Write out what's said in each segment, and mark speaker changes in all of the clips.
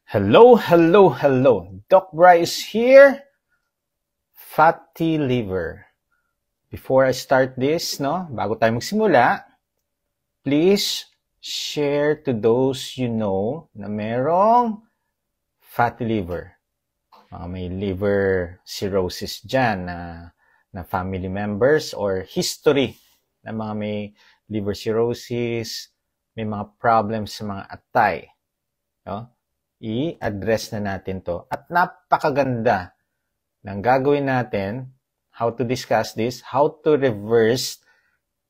Speaker 1: Hello, hello, hello. Doc Bryce here. Fatty liver. Before I start this, bago tayo magsimula, please share to those you know na merong fatty liver. Mga may liver cirrhosis dyan na family members or history na mga may liver cirrhosis, may mga problems sa mga atay. I-address na natin to. At napakaganda ng gagawin natin, how to discuss this, how to reverse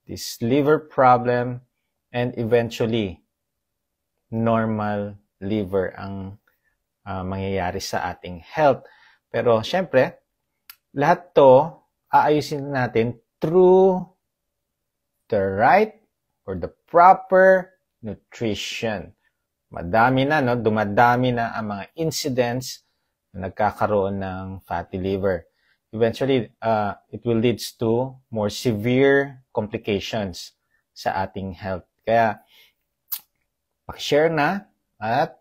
Speaker 1: this liver problem, and eventually, normal liver ang mangyayari sa ating health. Pero, syempre, lahat to, aayusin natin through the right or the proper nutrition. Madami na, dumadami na ang mga incidents na nagkakaroon ng fatty liver. Eventually, it will lead to more severe complications sa ating health. Kaya, pakishare na at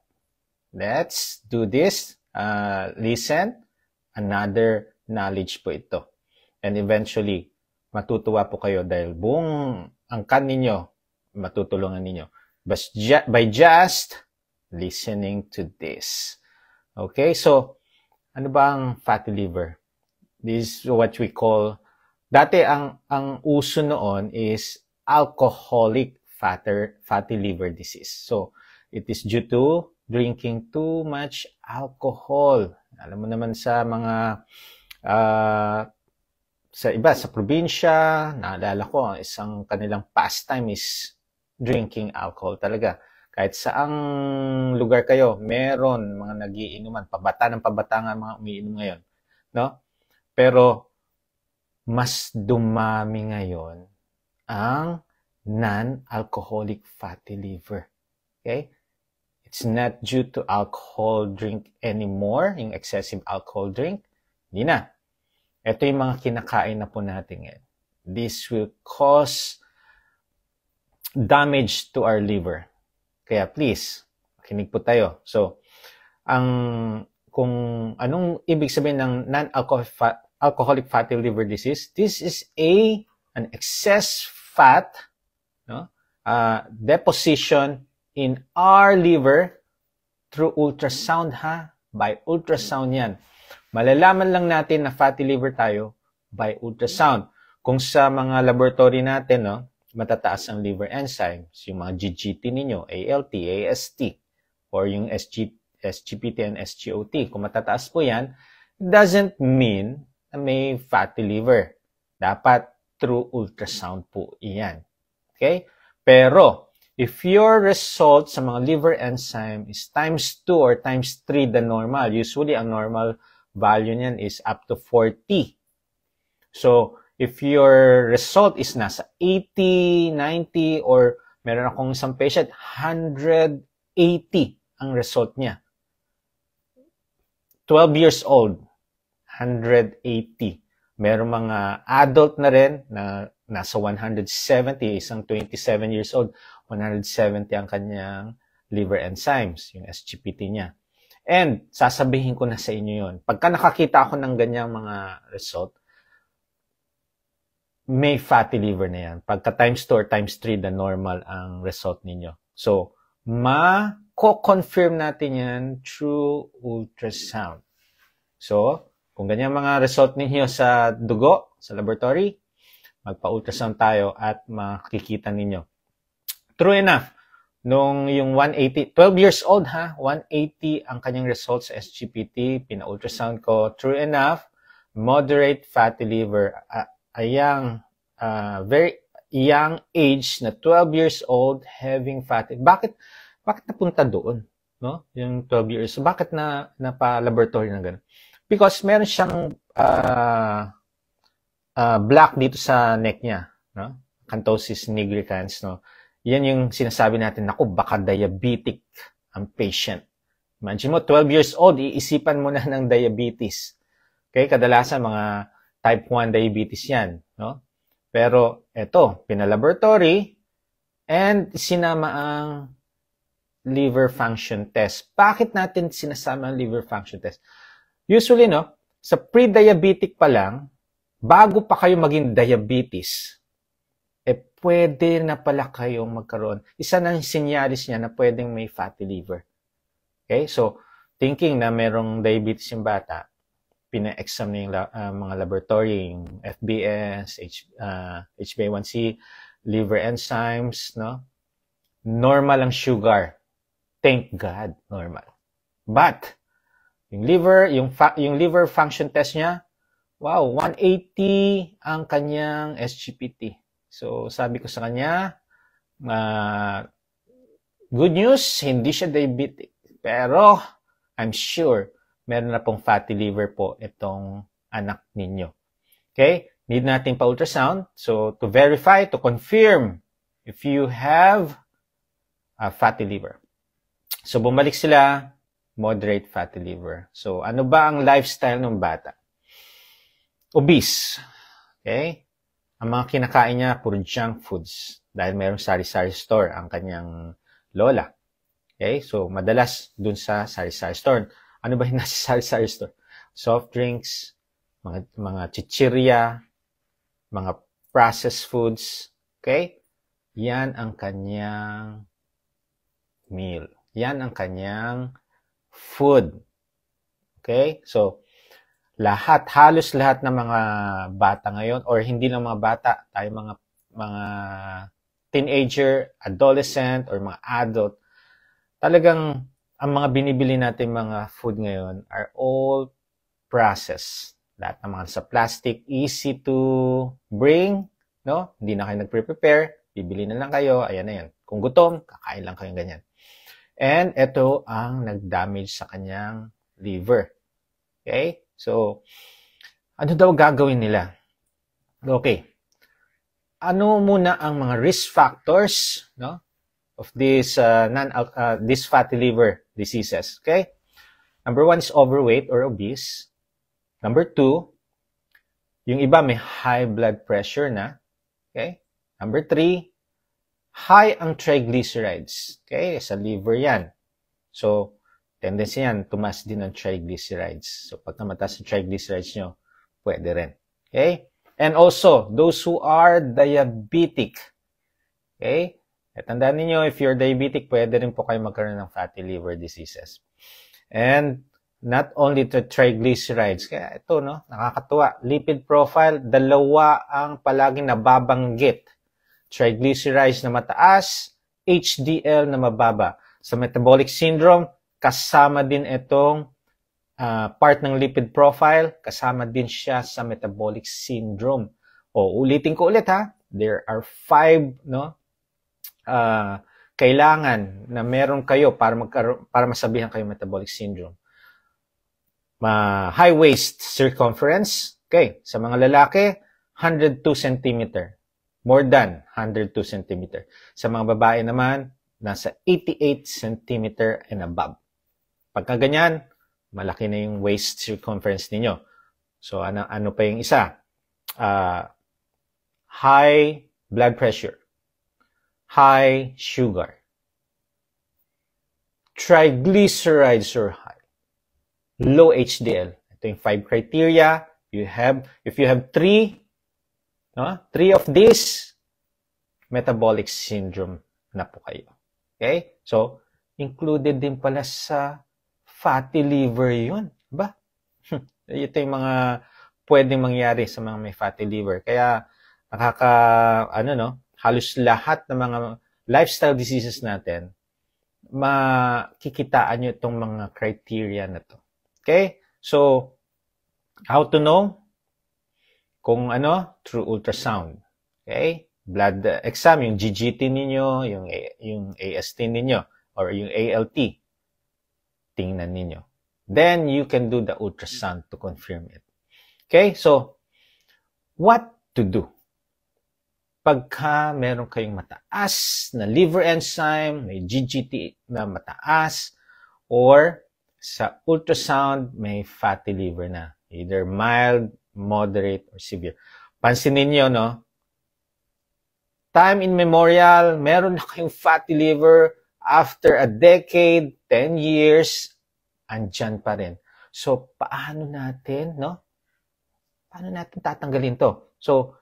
Speaker 1: let's do this. Listen, another knowledge po ito. And eventually, matutuwa po kayo dahil buong angkan ninyo, matutulungan ninyo. By just listening to this. Okay, so, ano ba ang fatty liver? This is what we call, dati ang uso noon is alcoholic fatty liver disease. So, it is due to drinking too much alcohol. Alam mo naman sa mga, sa iba, sa probinsya, naalala ko, isang kanilang pastime is drinking alcohol talaga. Kahit saang lugar kayo, meron mga nagiinuman, pabata nga mga umiinom ngayon. Pero, mas dumami ngayon ang non-alcoholic fatty liver. Okay? It's not due to alcohol drink anymore, yung excessive alcohol drink. Hindi na. Ito yung mga kinakain na po natin ngayon. This will cause damage to our liver. Kaya please, makinig po tayo. So, kung anong ibig sabihin ng non-alcoholic fatty liver disease, this is an excess fat deposition in our liver through ultrasound by ultrasound yan. Malalaman lang natin na fatty liver tayo by ultrasound. Kung sa mga laboratory natin, matataas ang liver enzymes, yung mga GGT ninyo, ALT, AST, or yung SGPT and SGOT. Kung matataas po yan, it doesn't mean na may fatty liver. Dapat through ultrasound po iyan. Okay? Pero, if your result sa mga liver enzyme is times 2 or times 3 the normal, usually ang normal value niyan is up to 40. So, if your result is nasa 80, 90, or meron akong isang patient, 180 ang result niya. 12 years old, 180. Meron mga adult na rin na nasa 170, isang 27 years old, 170 ang kanyang liver enzymes, yung SGPT niya. And sasabihin ko na sa inyo yun. Pagka nakakita ako ng ganyang mga result, may fatty liver na yan. Pagka times 2 or times 3, the normal ang result ninyo. So, ma-confirm natin yan through ultrasound. So, kung ganyan mga result ninyo sa dugo, sa laboratory, magpa-ultrasound tayo at makikita ninyo. True enough, nung yung 180, 12 years old 180 ang kanyang results sa SGPT, pina-ultrasound ko. True enough, moderate fatty liver, very young age na 12 years old having fatty. Bakit napunta doon? Yung 12 years. Bakit pa-laboratory na gano'n? Because meron siyang black dito sa neck niya. Xanthosis nigricans. Yan yung sinasabi natin, baka diabetic ang patient. Imagine mo, 12 years old, iisipan mo na ng diabetes. Okay? Kadalasan mga type 1 diabetes yan. Pero, eto, pinalaboratory, and sinama ang liver function test. Bakit natin sinasama ang liver function test? Usually, no, sa pre-diabetic pa lang, bago pa kayo maging diabetes, pwede na pala kayong magkaroon. Isa ng sinyalis niya na pwedeng may fatty liver. Okay? So, thinking na merong diabetes yung bata, pina-exam na yung mga laboratory, yung FBS, HbA1c, liver enzymes, no? Normal ang sugar. Thank God, normal. But, yung liver function test niya, wow, 180 ang kanyang SGPT. So, sabi ko sa kanya, good news, hindi siya diabetic. Pero, I'm sure, meron na pong fatty liver po itong anak ninyo. Okay? Need natin pa-ultrasound. So, to verify, to confirm if you have a fatty liver. So, bumalik sila, moderate fatty liver. So, ano ba ang lifestyle ng bata? Obese. Okay? Ang mga kinakain niya, puro junk foods. Dahil mayroong sari-sari store ang kanyang lola. Okay? So, madalas dun sa sari-sari store. Ano ba yung nasa sari-sari store? Soft drinks, mga chichirya, mga processed foods. Okay? Yan ang kanyang meal. Yan ang kanyang food. Okay? So, halos lahat ng mga bata ngayon, or hindi lang mga bata, tayo mga teenager, adolescent, or mga adult, talagang ang mga binibili natin mga food ngayon are all processed. Lahat ng mga sa plastic, easy to bring, no? Hindi na kayo nagpre-prepare, bibili na lang kayo, ayan na yan. Kung gutom, kakain lang kayong ganyan. And ito ang nag-damage sa kanyang liver. Okay? So, ano daw gagawin nila? Okay. Ano muna ang mga risk factors, no, of this this fatty liver diseases? Okay? Number 1 is overweight or obese. Number 2, yung iba may high blood pressure na. Okay? Number 3, high ang triglycerides. Okay? Sa liver yan. So, tendency yan, tumas din ang triglycerides. So, pag namataas ang triglycerides nyo, pwede rin. Okay? And also, those who are diabetic. Okay? At tandaan ninyo, if you're diabetic, pwede rin po kayo magkaroon ng fatty liver diseases. And not only the triglycerides. Kaya ito, no, nakakatuwa. Lipid profile, dalawa ang palaging nababanggit. Triglycerides na mataas, HDL na mababa. Sa metabolic syndrome, kasama din itong part ng lipid profile, kasama din siya sa metabolic syndrome. O, ulitin ko ulit ha, there are 5, no, kailangan na meron kayo para masabihan kayo metabolic syndrome. High waist circumference, okay, sa mga lalaki, 102 cm. More than 102 cm. Sa mga babae naman, nasa 88 cm and above. Pagka ganyan, malaki na yung waist circumference ninyo. So, ano pa yung isa? High blood pressure. High sugar. Triglycerides are high. Low HDL. Ito yung 5 criteria. If you have 3 of these, metabolic syndrome na po kayo. Okay? So, included din pala sa fatty liver yun. Ba? Ito yung mga pwedeng mangyari sa mga may fatty liver. Kaya, halos lahat ng mga lifestyle diseases natin, makikitaan nyo itong mga criteria na to. Okay? So, how to know? Kung through ultrasound. Okay? Blood exam, yung GGT ninyo, yung AST ninyo, or yung ALT. Tingnan ninyo. Then, you can do the ultrasound to confirm it. Okay? So, what to do? Pagka meron kayong mataas na liver enzyme, may GGT na mataas, or sa ultrasound, may fatty liver na. Either mild, moderate, or severe. Pansinin niyo, no? Time in memorial, meron na kayong fatty liver, after a decade, 10 years, andyan pa rin. So, paano natin, no? Paano natin tatanggalin to? So,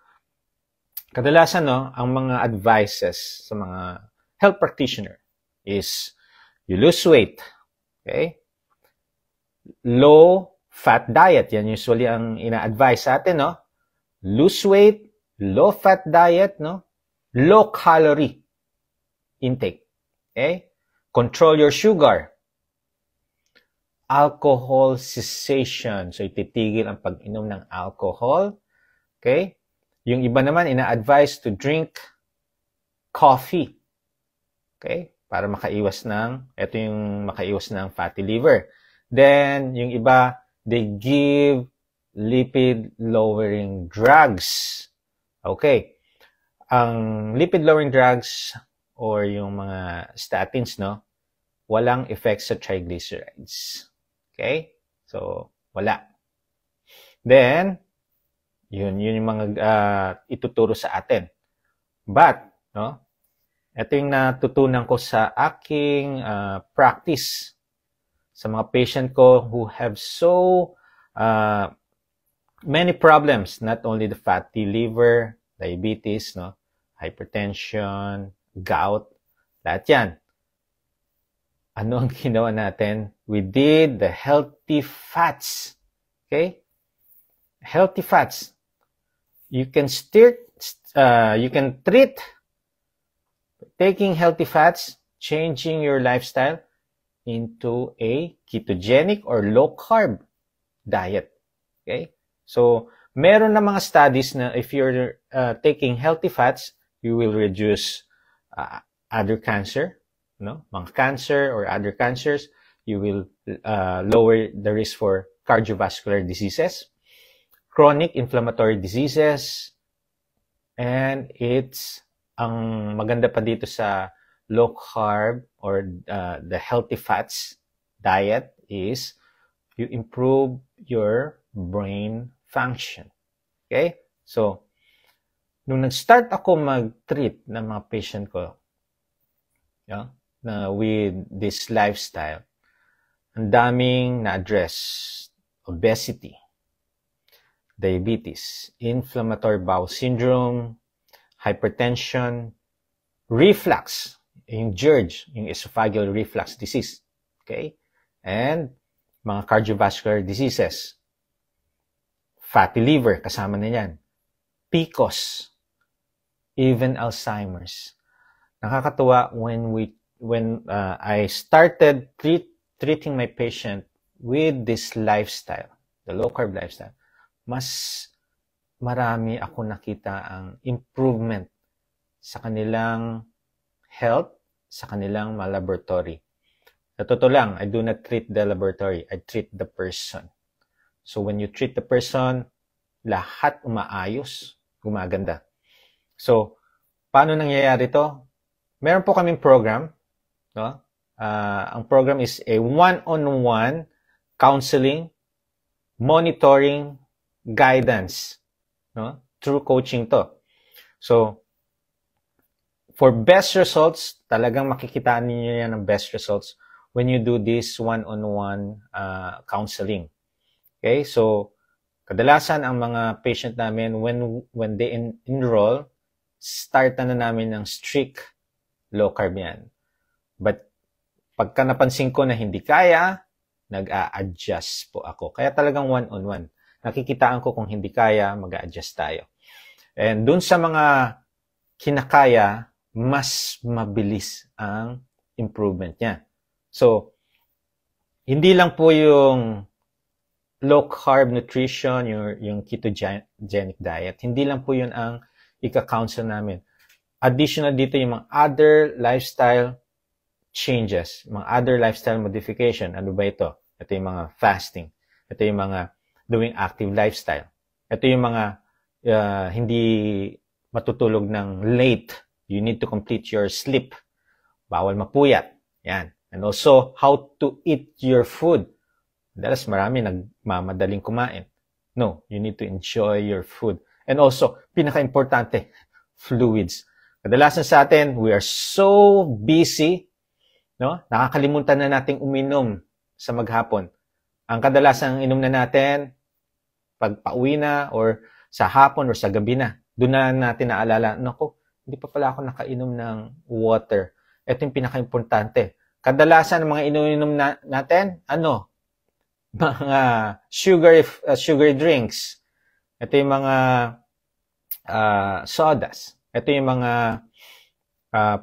Speaker 1: kadalasan, no, ang mga advices sa mga health practitioner is you lose weight, okay? Low-fat diet, yan usually ang ina-advise sa atin, no? Lose weight, low-fat diet, no? Low-calorie intake, okay? Control your sugar. Alcohol cessation. So, ititigil ang pag-inom ng alcohol. Okay? Yung iba naman, ina-advise to drink coffee. Okay? Para makaiwas ito yung makaiwas ng fatty liver. Then, yung iba, they give lipid-lowering drugs. Okay. Ang lipid-lowering drugs or yung mga statins, no? Walang effect sa triglycerides. Okay? So, wala. Then, yun yung mga ituturo sa atin. But, no? Ito yung natutunan ko sa aking practice sa mga patient ko who have so many problems, not only the fatty liver, diabetes, no? Hypertension, gout, lahat yan. Ano ang ginawa natin? We did the healthy fats. Okay? Healthy fats. You can treat taking healthy fats, changing your lifestyle into a ketogenic or low-carb diet. Okay? So, meron na mga studies na if you're taking healthy fats, you will reduce other cancer, no? Mga cancer or other cancers, you will lower the risk for cardiovascular diseases, chronic inflammatory diseases, and ang maganda pa dito sa low carb or the healthy fats diet is you improve your brain function. Okay? So, nung nag-start ako mag-treat ng mga patient ko, with this lifestyle, ang daming na-address. Obesity, diabetes, inflammatory bowel syndrome, hypertension, reflux, yung GERD, yung esophageal reflux disease. Okay? And mga cardiovascular diseases. Fatty liver, kasama na yan. PCOS, even Alzheimer's. Nakakatuwa when I started treating my patient with this lifestyle, the low-carb lifestyle, mas marami ako nakita ang improvement sa kanilang health, sa kanilang laboratory. Sa totoo lang, I do not treat the laboratory, I treat the person. So when you treat the person, lahat umaayos, gumaganda. So, paano nangyayari to? Meron po kaming program, no? Ang program is a one-on-one counseling, monitoring, guidance, no? Through coaching to. So, for best results, talagang makikitaan niyo yan ng best results when you do this one-on-one counseling. Okay? So, kadalasan ang mga patient namin, when they enroll, start na namin ng strict low-carb yan. But, pagka napansin ko na hindi kaya, nag-a-adjust po ako. Kaya talagang one-on-one. Nakikitaan ko kung hindi kaya, mag-a-adjust tayo. And dun sa mga kinakaya, mas mabilis ang improvement niya. So, hindi lang po yung low-carb nutrition, yung ketogenic diet, hindi lang po yun ang ika-counsel namin. Additional dito yung mga other lifestyle changes, mga other lifestyle modification. Ano ba ito? Ito yung mga fasting. Ito yung mga doing active lifestyle. Ito yung mga hindi matutulog ng late. You need to complete your sleep. Bawal mapuyat. Yan. And also, how to eat your food. Dalas marami nagmamadaling kumain. No, you need to enjoy your food. And also, pinaka-importante, fluids. Kadalasan sa atin, we are so busy no? Nakakalimutan na nating uminom sa maghapon. Ang kadalasang inom na natin, pag pauwi na, or sa hapon, or sa gabi na, doon na natin naalala, naku, hindi pa pala ako nakainom ng water. Ito yung pinaka-importante. Kadalasan ng mga inom natin, ano? Mga sugar drinks. Ito yung mga sodas. Ito yung mga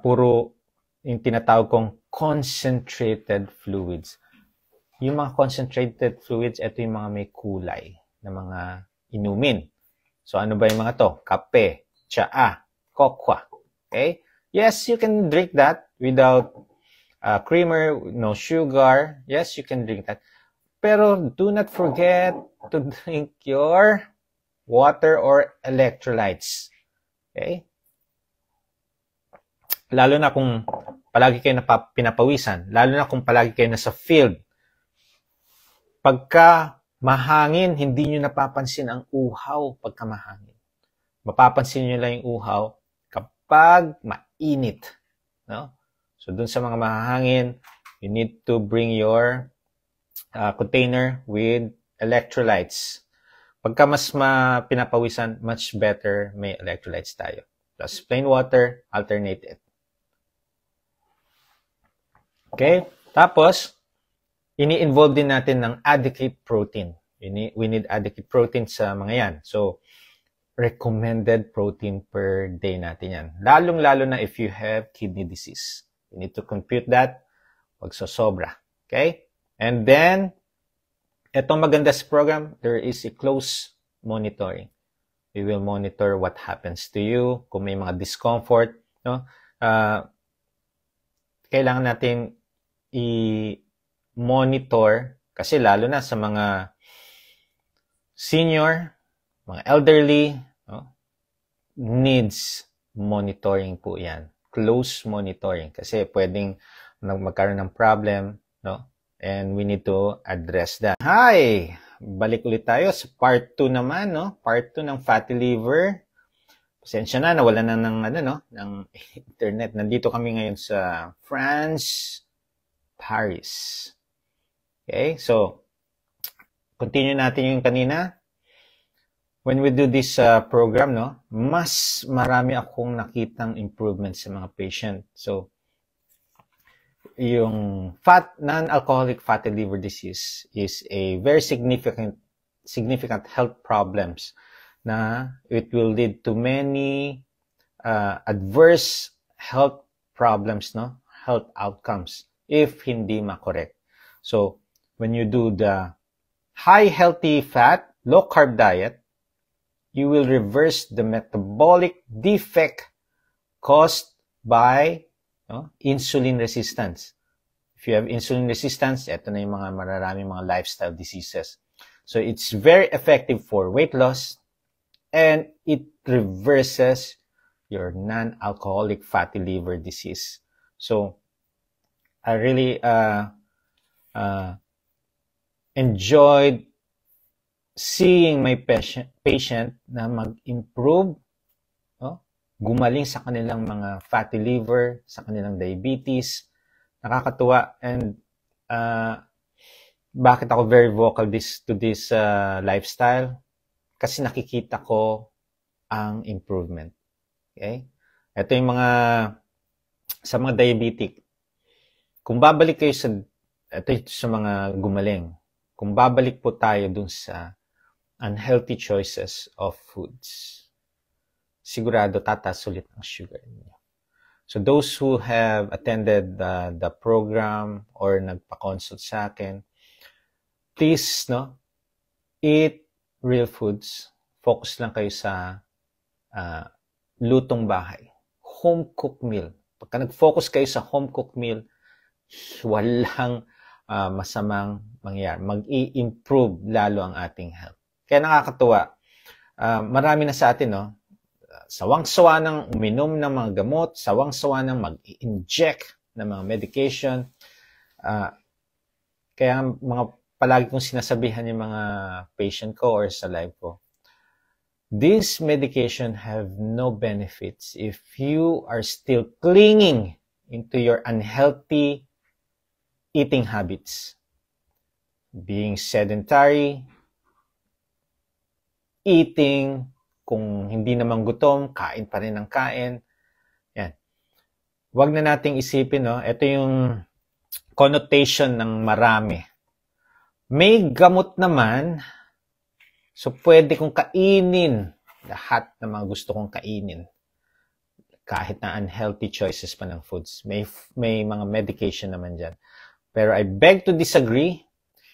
Speaker 1: puro yung tinatawag kong concentrated fluids. Yung mga concentrated fluids, ito yung mga may kulay na mga inumin. So, ano ba yung mga to? Kape, tsaa, kokwa. Okay? Yes, you can drink that without creamer, no sugar. Yes, you can drink that. Pero do not forget to drink your water or electrolytes. Okay? Lalo na kung palagi kayo pinapawisan. Lalo na kung palagi kayo nasa field. Pagka mahangin, hindi nyo napapansin ang uhaw pagka mahangin. Mapapansin nyo lang yung uhaw kapag mainit. No? So, dun sa mga mahangin, you need to bring your container with electrolytes. Pagka mas pinapawisan, much better may electrolytes tayo. Plus plain water, alternate it. Okay? Tapos, ini-involve din natin ng adequate protein. We need adequate protein sa mga yan. So, recommended protein per day natin yan. Lalong-lalo na if you have kidney disease. You need to compute that. Huwag sosobra. Okay? And then, etong maganda sa program, there is a close monitoring. We will monitor what happens to you, kung may mga discomfort. No? Kailangan natin i-monitor kasi lalo na sa mga senior, mga elderly, no? Needs monitoring po yan. Close monitoring kasi pwedeng magkaroon ng problem, no? And we need to address that. Hi! Balik ulit tayo sa part 2 naman, no? Part 2 ng fatty liver. Pasensya na, nawala na ng, ng internet. Nandito kami ngayon sa France, Paris. Okay, so, continue natin yung kanina. When we do this program, no, mas marami akong nakitang improvement sa mga patient. So, yung non-alcoholic fatty liver disease is a very significant health problems na it will lead to many adverse health problems, no, health outcomes if hindi makorek. So, when you do the high healthy fat, low carb diet, you will reverse the metabolic defect caused by insulin resistance. If you have insulin resistance, ito na yung mga mararaming mga lifestyle diseases. So, it's very effective for weight loss and it reverses your non-alcoholic fatty liver disease. So, I really enjoyed seeing my patient na mag-improve, gumaling sa kanilang mga fatty liver, sa kanilang diabetes. Nakakatuwa. And bakit ako very vocal to this lifestyle? Kasi nakikita ko ang improvement. Okay? Ito yung sa mga diabetic. Kung babalik kayo ito sa mga gumaling, kung babalik po tayo dun sa unhealthy choices of foods, sigurado tataas ulit ang sugar niyo. So those who have attended the program or nagpa-consult sa akin, please, eat real foods. Focus lang kayo sa lutong bahay. Home-cooked meal. Pagka nag-focus kayo sa home-cooked meal, walang masamang mangyayari. Mag-i-improve lalo ang ating health. Kaya nakakatuwa. Marami na sa atin, sawang-sawa ng uminom ng mga gamot, sawang-sawa ng mag-inject ng mga medication. Kaya palagi kong sinasabihan yung mga patient ko or sa live ko, this medication have no benefits if you are still clinging into your unhealthy eating habits. Being sedentary, eating, kung hindi naman gutom, kain pa rin ng kain. Yan. Huwag na nating isipin, no? Ito yung connotation ng marami. May gamot naman, so pwede kong kainin lahat ng mga gusto kong kainin. Kahit na unhealthy choices pa ng foods. May mga medication naman dyan. Pero I beg to disagree.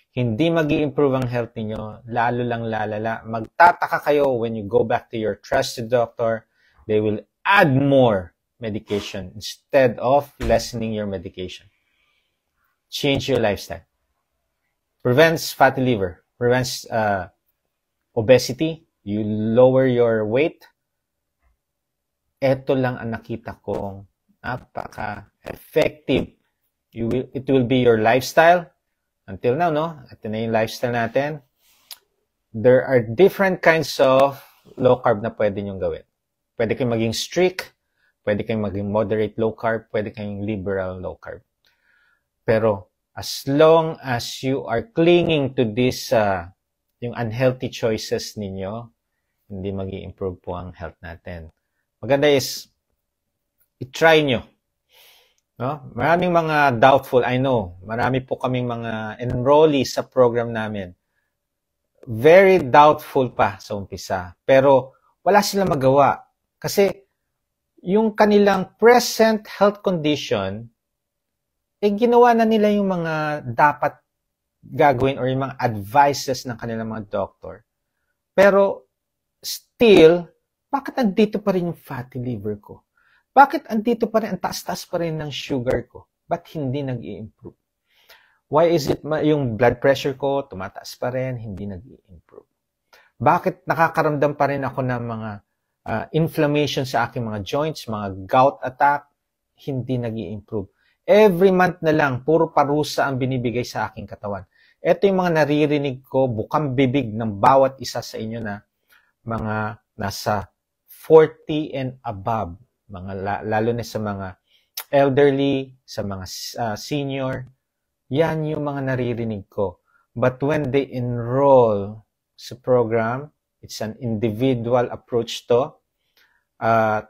Speaker 1: Hindi mag-i-improve ang health niyo, lalo lang lalala. Magtataka kayo when you go back to your trusted doctor, they will add more medication instead of lessening your medication. Change your lifestyle. Prevents fatty liver, prevents obesity, you lower your weight. Ito lang ang nakita kong napaka-effective. It will be your lifestyle. Until now, no? Ito na yung lifestyle natin. There are different kinds of low carb na pwede nyong gawin. Pwede kayong maging strict, pwede kayong maging moderate low carb, pwede kayong liberal low carb. Pero as long as you are clinging to this, yung unhealthy choices ninyo, hindi mag-i-improve po ang health natin. Maganda is, i-try nyo. No? Maraming mga doubtful, I know. Marami po kaming mga enrollees sa program namin. Very doubtful pa sa umpisa. Pero wala silang magawa. Kasi yung kanilang present health condition, ginawa na nila yung mga dapat gagawin or yung mga advices ng kanilang mga doctor. Pero still, bakit nandito pa rin yung fatty liver ko? Bakit andito pa rin, ang taas-taas pa rin ng sugar ko? Ba't hindi nag-i-improve? Why is it yung blood pressure ko tumataas pa rin, hindi nag-i-improve? Bakit nakakaramdam pa rin ako ng mga inflammation sa aking mga joints, mga gout attack, hindi nag-i-improve? Every month na lang, puro parusa ang binibigay sa aking katawan. Ito yung mga naririnig ko, bukang bibig ng bawat isa sa inyo na mga nasa 40 and above. Lalo na sa mga elderly, sa mga senior, yan yung mga naririnig ko. But when they enroll sa program, it's an individual approach to.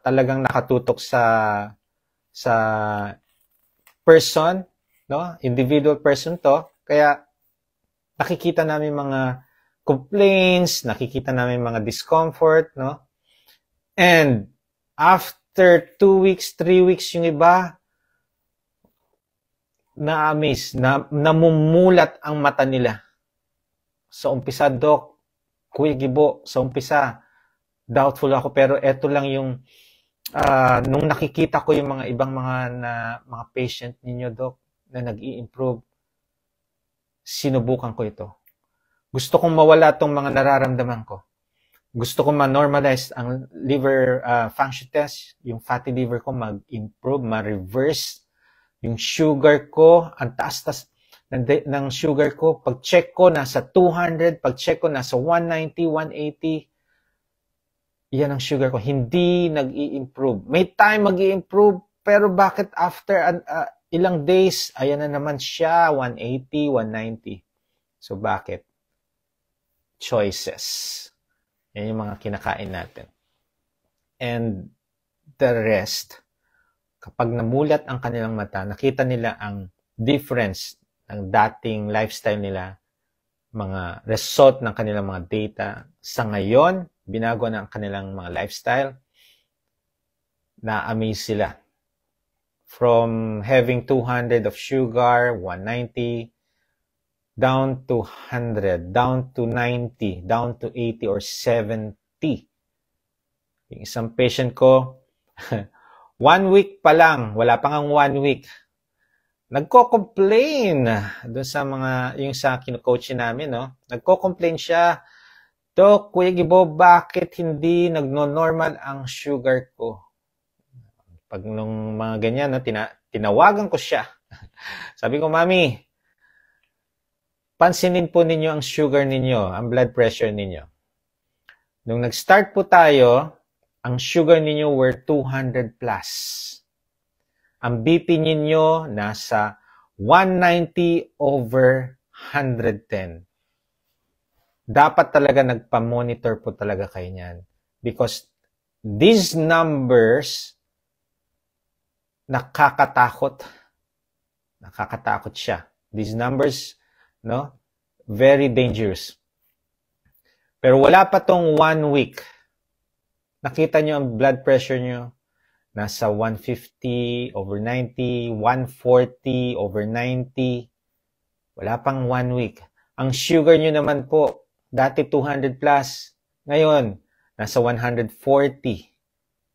Speaker 1: Talagang nakatutok sa person, no? Individual person to. Kaya nakikita namin mga complaints, nakikita namin mga discomfort, no? And after 2 weeks, 3 weeks yung iba, na-amaze, namumulat ang mata nila. Sa umpisa, Doc, Kuya Gibo, sa umpisa, doubtful ako, pero eto lang yung, nung nakikita ko yung mga ibang mga patient ninyo, Doc, na nag-i-improve, sinubukan ko ito. Gusto kong mawala tong mga nararamdaman ko. Gusto ko ma-normalize ang liver function test, yung fatty liver ko mag-improve, ma-reverse. Yung sugar ko, ang taas-taas ng sugar ko, pag-check ko nasa 200, pag-check ko nasa 190, 180, yan ang sugar ko. Hindi nag-i-improve. May time mag-i-improve, pero bakit after ilang days, ayan na naman siya, 180, 190. So bakit? Choices. Yan yung mga kinakain natin. And the rest, kapag namulat ang kanilang mata, nakita nila ang difference ng dating lifestyle nila, mga result ng kanilang mga data. Sa ngayon, binago na ang kanilang mga lifestyle, na-amaze sila. From having 200 of sugar, 190, down to 100, down to 90, down to 80 or 70. Yung isang patient ko, 1 week pa lang, wala pa ngang 1 week, nagko-complain doon sa mga, yung sa kino-coach namin, no? Nagko-complain siya, Doc, Kuya Gibo, bakit hindi nagno-normal ang sugar ko? Pag nung mga ganyan, no, tinawagan ko siya. Sabi ko, Mami, pansinin po ninyo ang sugar ninyo, ang blood pressure ninyo. Nung nag-start po tayo, ang sugar ninyo were 200 plus. Ang BP ninyo nasa 190/110. Dapat talaga nagpa-monitor po talaga kayo niyan. Because these numbers, nakakatakot. Nakakatakot siya. These numbers, no? Very dangerous. Pero wala pa tong 1 week. Nakita nyo ang blood pressure nyo, nasa 150/90, 140/90. Wala pang 1 week. Ang sugar nyo naman po, dati 200 plus. Ngayon, nasa 140,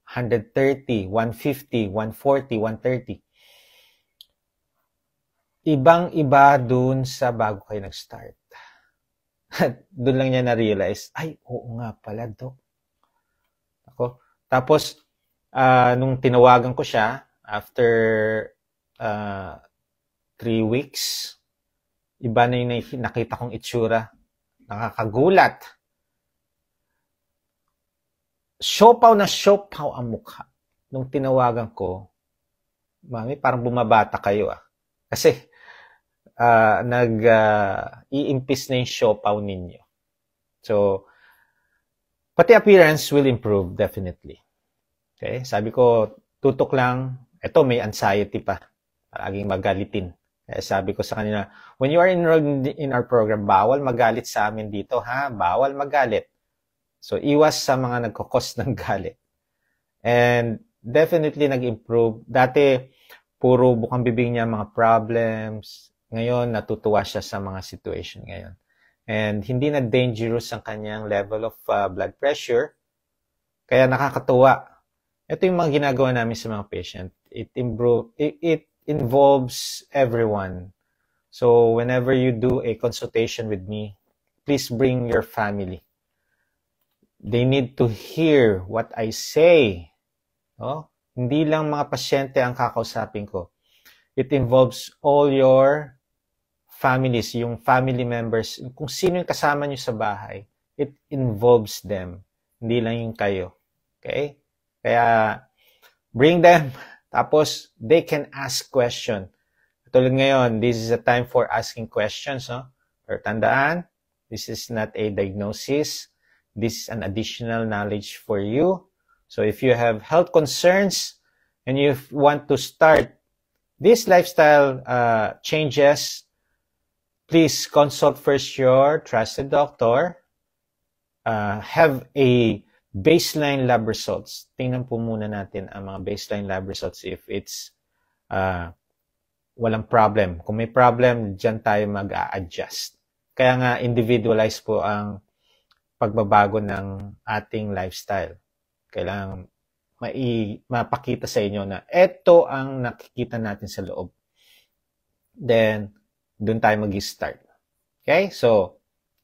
Speaker 1: 130, 150, 140, 130. Ibang-iba dun sa bago kayo nag-start. Doon lang niya na-realize, ay, oo nga pala, Doc. Ako. Tapos, nung tinawagan ko siya, after 3 weeks, iba na yung nakita kong itsura. Nakakagulat. Siopaw na siopaw ang mukha. Nung tinawagan ko, Mami, parang bumabata kayo Kasi, i-impis na yung siopaw ninyo. So, pati appearance will improve, definitely. Okay? Sabi ko, tutok lang. Ito, may anxiety pa. Laging magalitin. Kaya sabi ko sa kanila, when you are enrolled in our program, bawal magalit sa amin dito, ha? Bawal magalit. So, iwas sa mga nagkakos ng galit. And definitely nag-improve. Dati, puro bukang bibig niya mga problems. Ngayon, natutuwa siya sa mga situation ngayon. And hindi na dangerous ang kanyang level of blood pressure. Kaya nakakatuwa. Ito yung mga ginagawa namin sa mga patient. It involves everyone. So whenever you do a consultation with me, please bring your family. They need to hear what I say. No? Hindi lang mga pasyente ang kakausapin ko. It involves all your families, yung family members, kung sino yung kasama nyo sa bahay, it involves them. Hindi lang yung kayo. Okay? Kaya, bring them. Tapos, they can ask question. Tulad ngayon, this is a time for asking questions. No? Pero tandaan, this is not a diagnosis. This is an additional knowledge for you. So, if you have health concerns and you want to start these lifestyle changes, please consult first your trusted doctor. Have a baseline lab results. Tingnan po muna natin ang mga baseline lab results if it's walang problem. Kung may problem, dyan tayo mag-a-adjust. Kaya nga, individualize po ang pagbabago ng ating lifestyle. Kailangan mapakita sa inyo na ito ang nakikita natin sa loob. Then, doon tayo mag-start. Okay? So,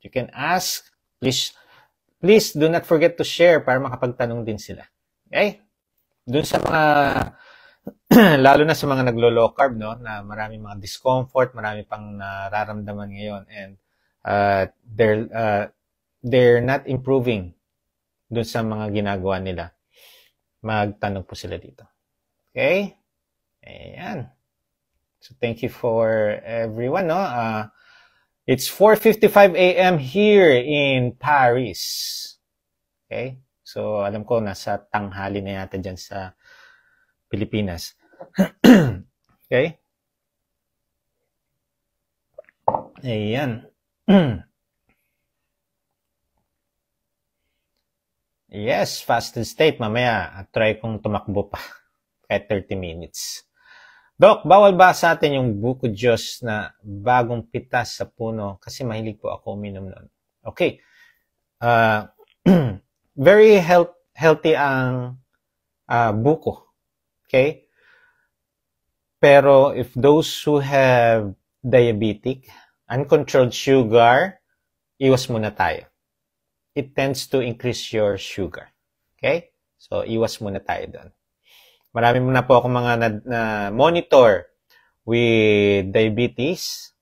Speaker 1: you can ask. Please do not forget to share para makapagtanong din sila. Okay? Doon sa mga, lalo na sa mga naglo-low carb, no, na maraming mga discomfort, marami pang nararamdaman ngayon, and they're not improving doon sa mga ginagawa nila. Magtanong po sila dito. Okay? Ayan. So, thank you for everyone, no? It's 4:55 a.m. here in Paris. Okay? So, alam ko, nasa tanghali na yata dyan sa Pilipinas. Okay? Ayan. Yes, fasted state. Mamaya, try kong tumakbo pa. Kahit 30 minutes. Doc, bawal ba sa atin yung buko juice na bagong pitas sa puno? Kasi mahilig po ako uminom nun. Okay. Very healthy ang buko. Okay? Pero if those who have diabetic, uncontrolled sugar, iwas muna tayo. It tends to increase your sugar. Okay? So, iwas muna tayo doon. Marami muna po ako mga na-monitor with diabetes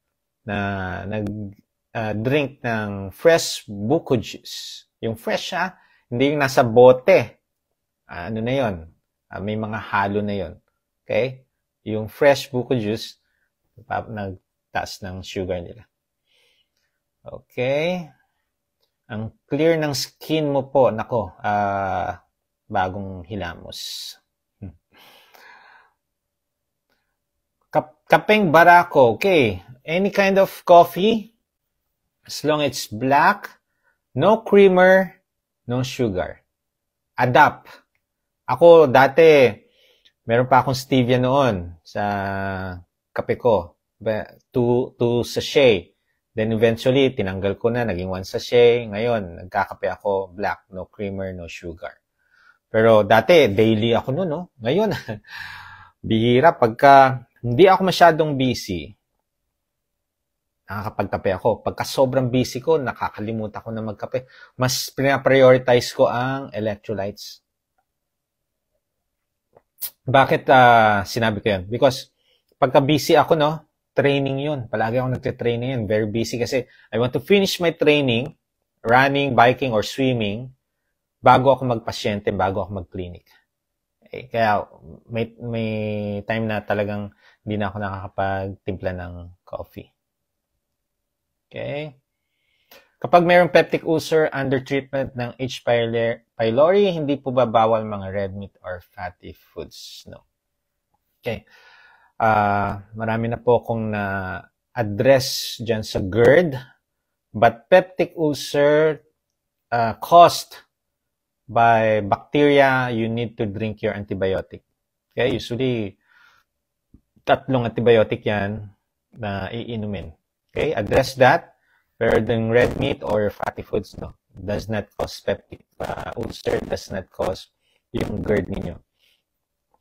Speaker 1: na nag-drink ng fresh buko juice. Yung fresh hindi yung nasa bote. Ano na yun? May mga halo na yun. Okay? Yung fresh buko juice, nagtaas ng sugar nila. Okay. Ang clear ng skin mo po, nako, bagong hilamos. Kapeng barako, okay. Any kind of coffee, as long it's black, no creamer, no sugar. Adapt. Ako, dati, meron pa akong stevia noon sa kape ko. 2 sachet. Then eventually, tinanggal ko na, naging 1 sachet. Ngayon, nagkakape ako, black, no creamer, no sugar. Pero dati, daily ako noon, no? Ngayon, bihira, pagka hindi ako masyadong busy, nakakapagkape ako. Pagka sobrang busy ko, nakakalimutan ko na magkape. Mas prioritize ko ang electrolytes. Bakit sinabi ko yan? Because pagka busy ako, no, training yun. Palagi ako nagtitraining yun. Very busy kasi I want to finish my training, running, biking, or swimming, bago ako magpasyente, bago ako mag-clinic. Kaya may time na talagang hindi na ako nakakapagtimpla ng coffee. Okay? Kapag mayroong peptic ulcer under treatment ng H. pylori, hindi po ba bawal mga red meat or fatty foods? No. Okay. Marami na po akong na-address dyan sa GERD, but peptic ulcer caused by bacteria, you need to drink your antibiotic. Okay? Usually, 3 antibiotic yan na iinumin. Okay? Address that. Pero yung red meat or fatty foods, no, does not cause peptic ulcer, does not cause yung GERD ninyo.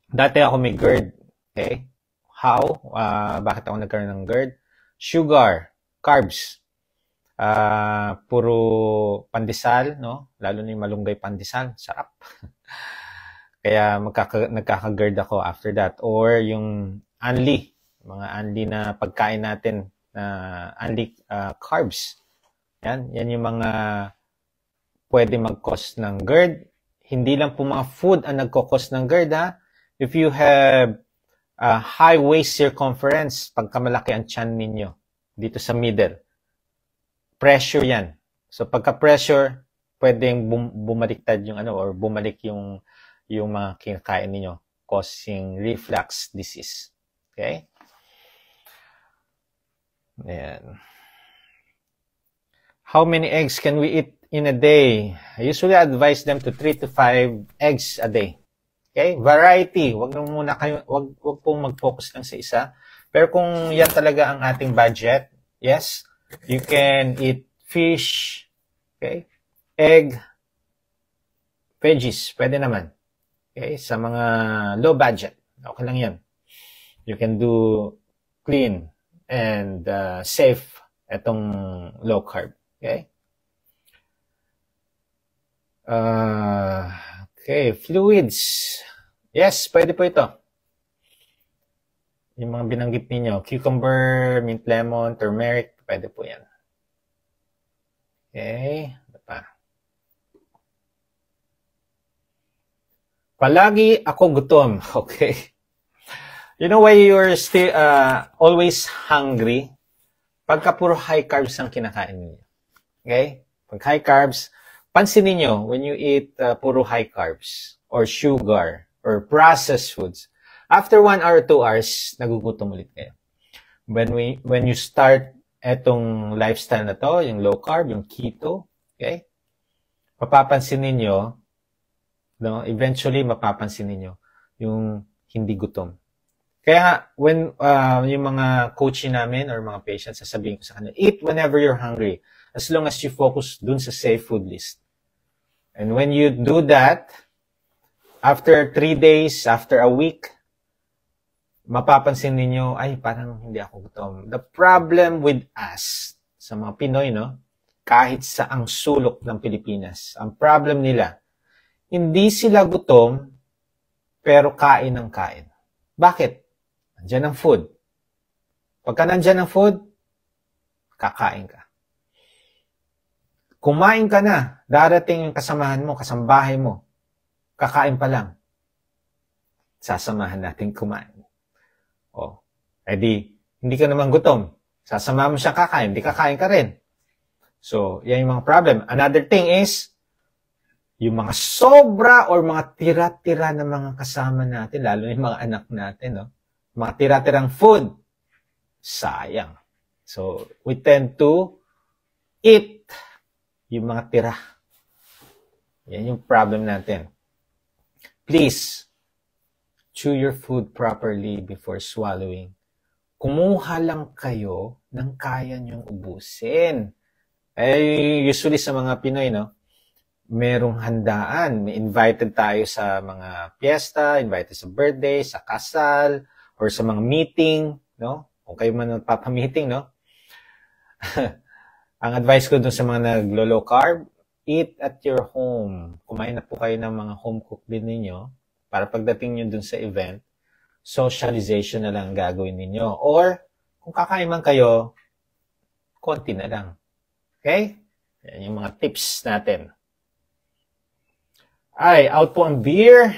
Speaker 1: Dati ako may GERD. Okay? How? Bakit ako nagkaroon ng GERD? Sugar, carbs, puro pandesal, no? Lalo na yung malunggay pandesal, sarap. Kaya nagkaka-GERD ako after that. Or yung anli, mga anli na pagkain natin, anli carbs. Yan yung mga pwede mag-cause ng GERD. Hindi lang po mga food ang nagko-cause ng GERD, ha? If you have high waist circumference, pagkamalaki ang tiyan ninyo, dito sa middle, pressure yan. So pagka-pressure, pwedeng bumaliktad yung or bumalik yung mga kinakain ninyo, causing reflux disease. Okay? Ayan. How many eggs can we eat in a day? I usually advise them to 3 to 5 eggs a day. Okay? Variety. Wag pong mag-focus lang sa isa. Pero kung yan talaga ang ating budget, yes, you can eat fish, okay? Egg, veggies, pwede naman. Okay? Sa mga low budget, okay lang yan. You can do clean and safe itong low carb. Okay? Okay, fluids. Yes, pwede po ito. Yung mga binanggit ninyo, cucumber, mint lemon, turmeric, pwede po yan. Okay, ano pa? Palagi ako gutom. Okay. You know why you're still always hungry? Pagka puro high carbs ang kinakain niyo. Okay? Pag high carbs, pansinin niyo when you eat puro high carbs or sugar or processed foods, after 1 hour, 2 hours, nagugutom ulit kayo. When you start etong lifestyle na to, yung low carb, yung keto, okay? Mapapansin niyo, no, eventually mapapansin niyo yung hindi gutom. Kaya when yung mga coaching namin or mga patients, sasabihin ko sa kanila, eat whenever you're hungry, as long as you focus dun sa safe food list. And when you do that, after 3 days, after a week, mapapansin ninyo, ay, parang hindi ako gutom. The problem with us, sa mga Pinoy, no, kahit sa ang sulok ng Pilipinas, ang problem nila, hindi sila gutom, pero kain ng kain. Bakit? Nandiyan ang food. Pagka nandiyan ang food, kakain ka. Kumain ka na, darating yung kasamahan mo, kasambahay mo, kakain pa lang. Sasamahan natin kumain. Oh, edi, hindi ka naman gutom. Sasama mo siyang kakain, hindi kakain ka rin. So, yan yung mga problem. Another thing is, yung mga sobra or mga tira-tira na mga kasama natin, lalo yung mga anak natin, no? Mga tira-tirang food, sayang. So, we tend to eat yung mga tira. Yan yung problem natin. Please, chew your food properly before swallowing. Kumuha lang kayo ng kaya niyong ubusin. Usually sa mga Pinoy, no? Merong handaan. May invited tayo sa mga fiesta, invited sa birthday, sa kasal, or sa mga meeting, no? Kung kayo man nagpapamiting, no? Ang advice ko dun sa mga naglo-low carb, eat at your home. Kumain na po kayo ng mga home cooked din ninyo para pagdating nyo dun sa event, socialization na lang gagawin ninyo. Or, kung kakain man kayo, konti na lang. Okay? Yan yung mga tips natin. Ay, out po ang beer.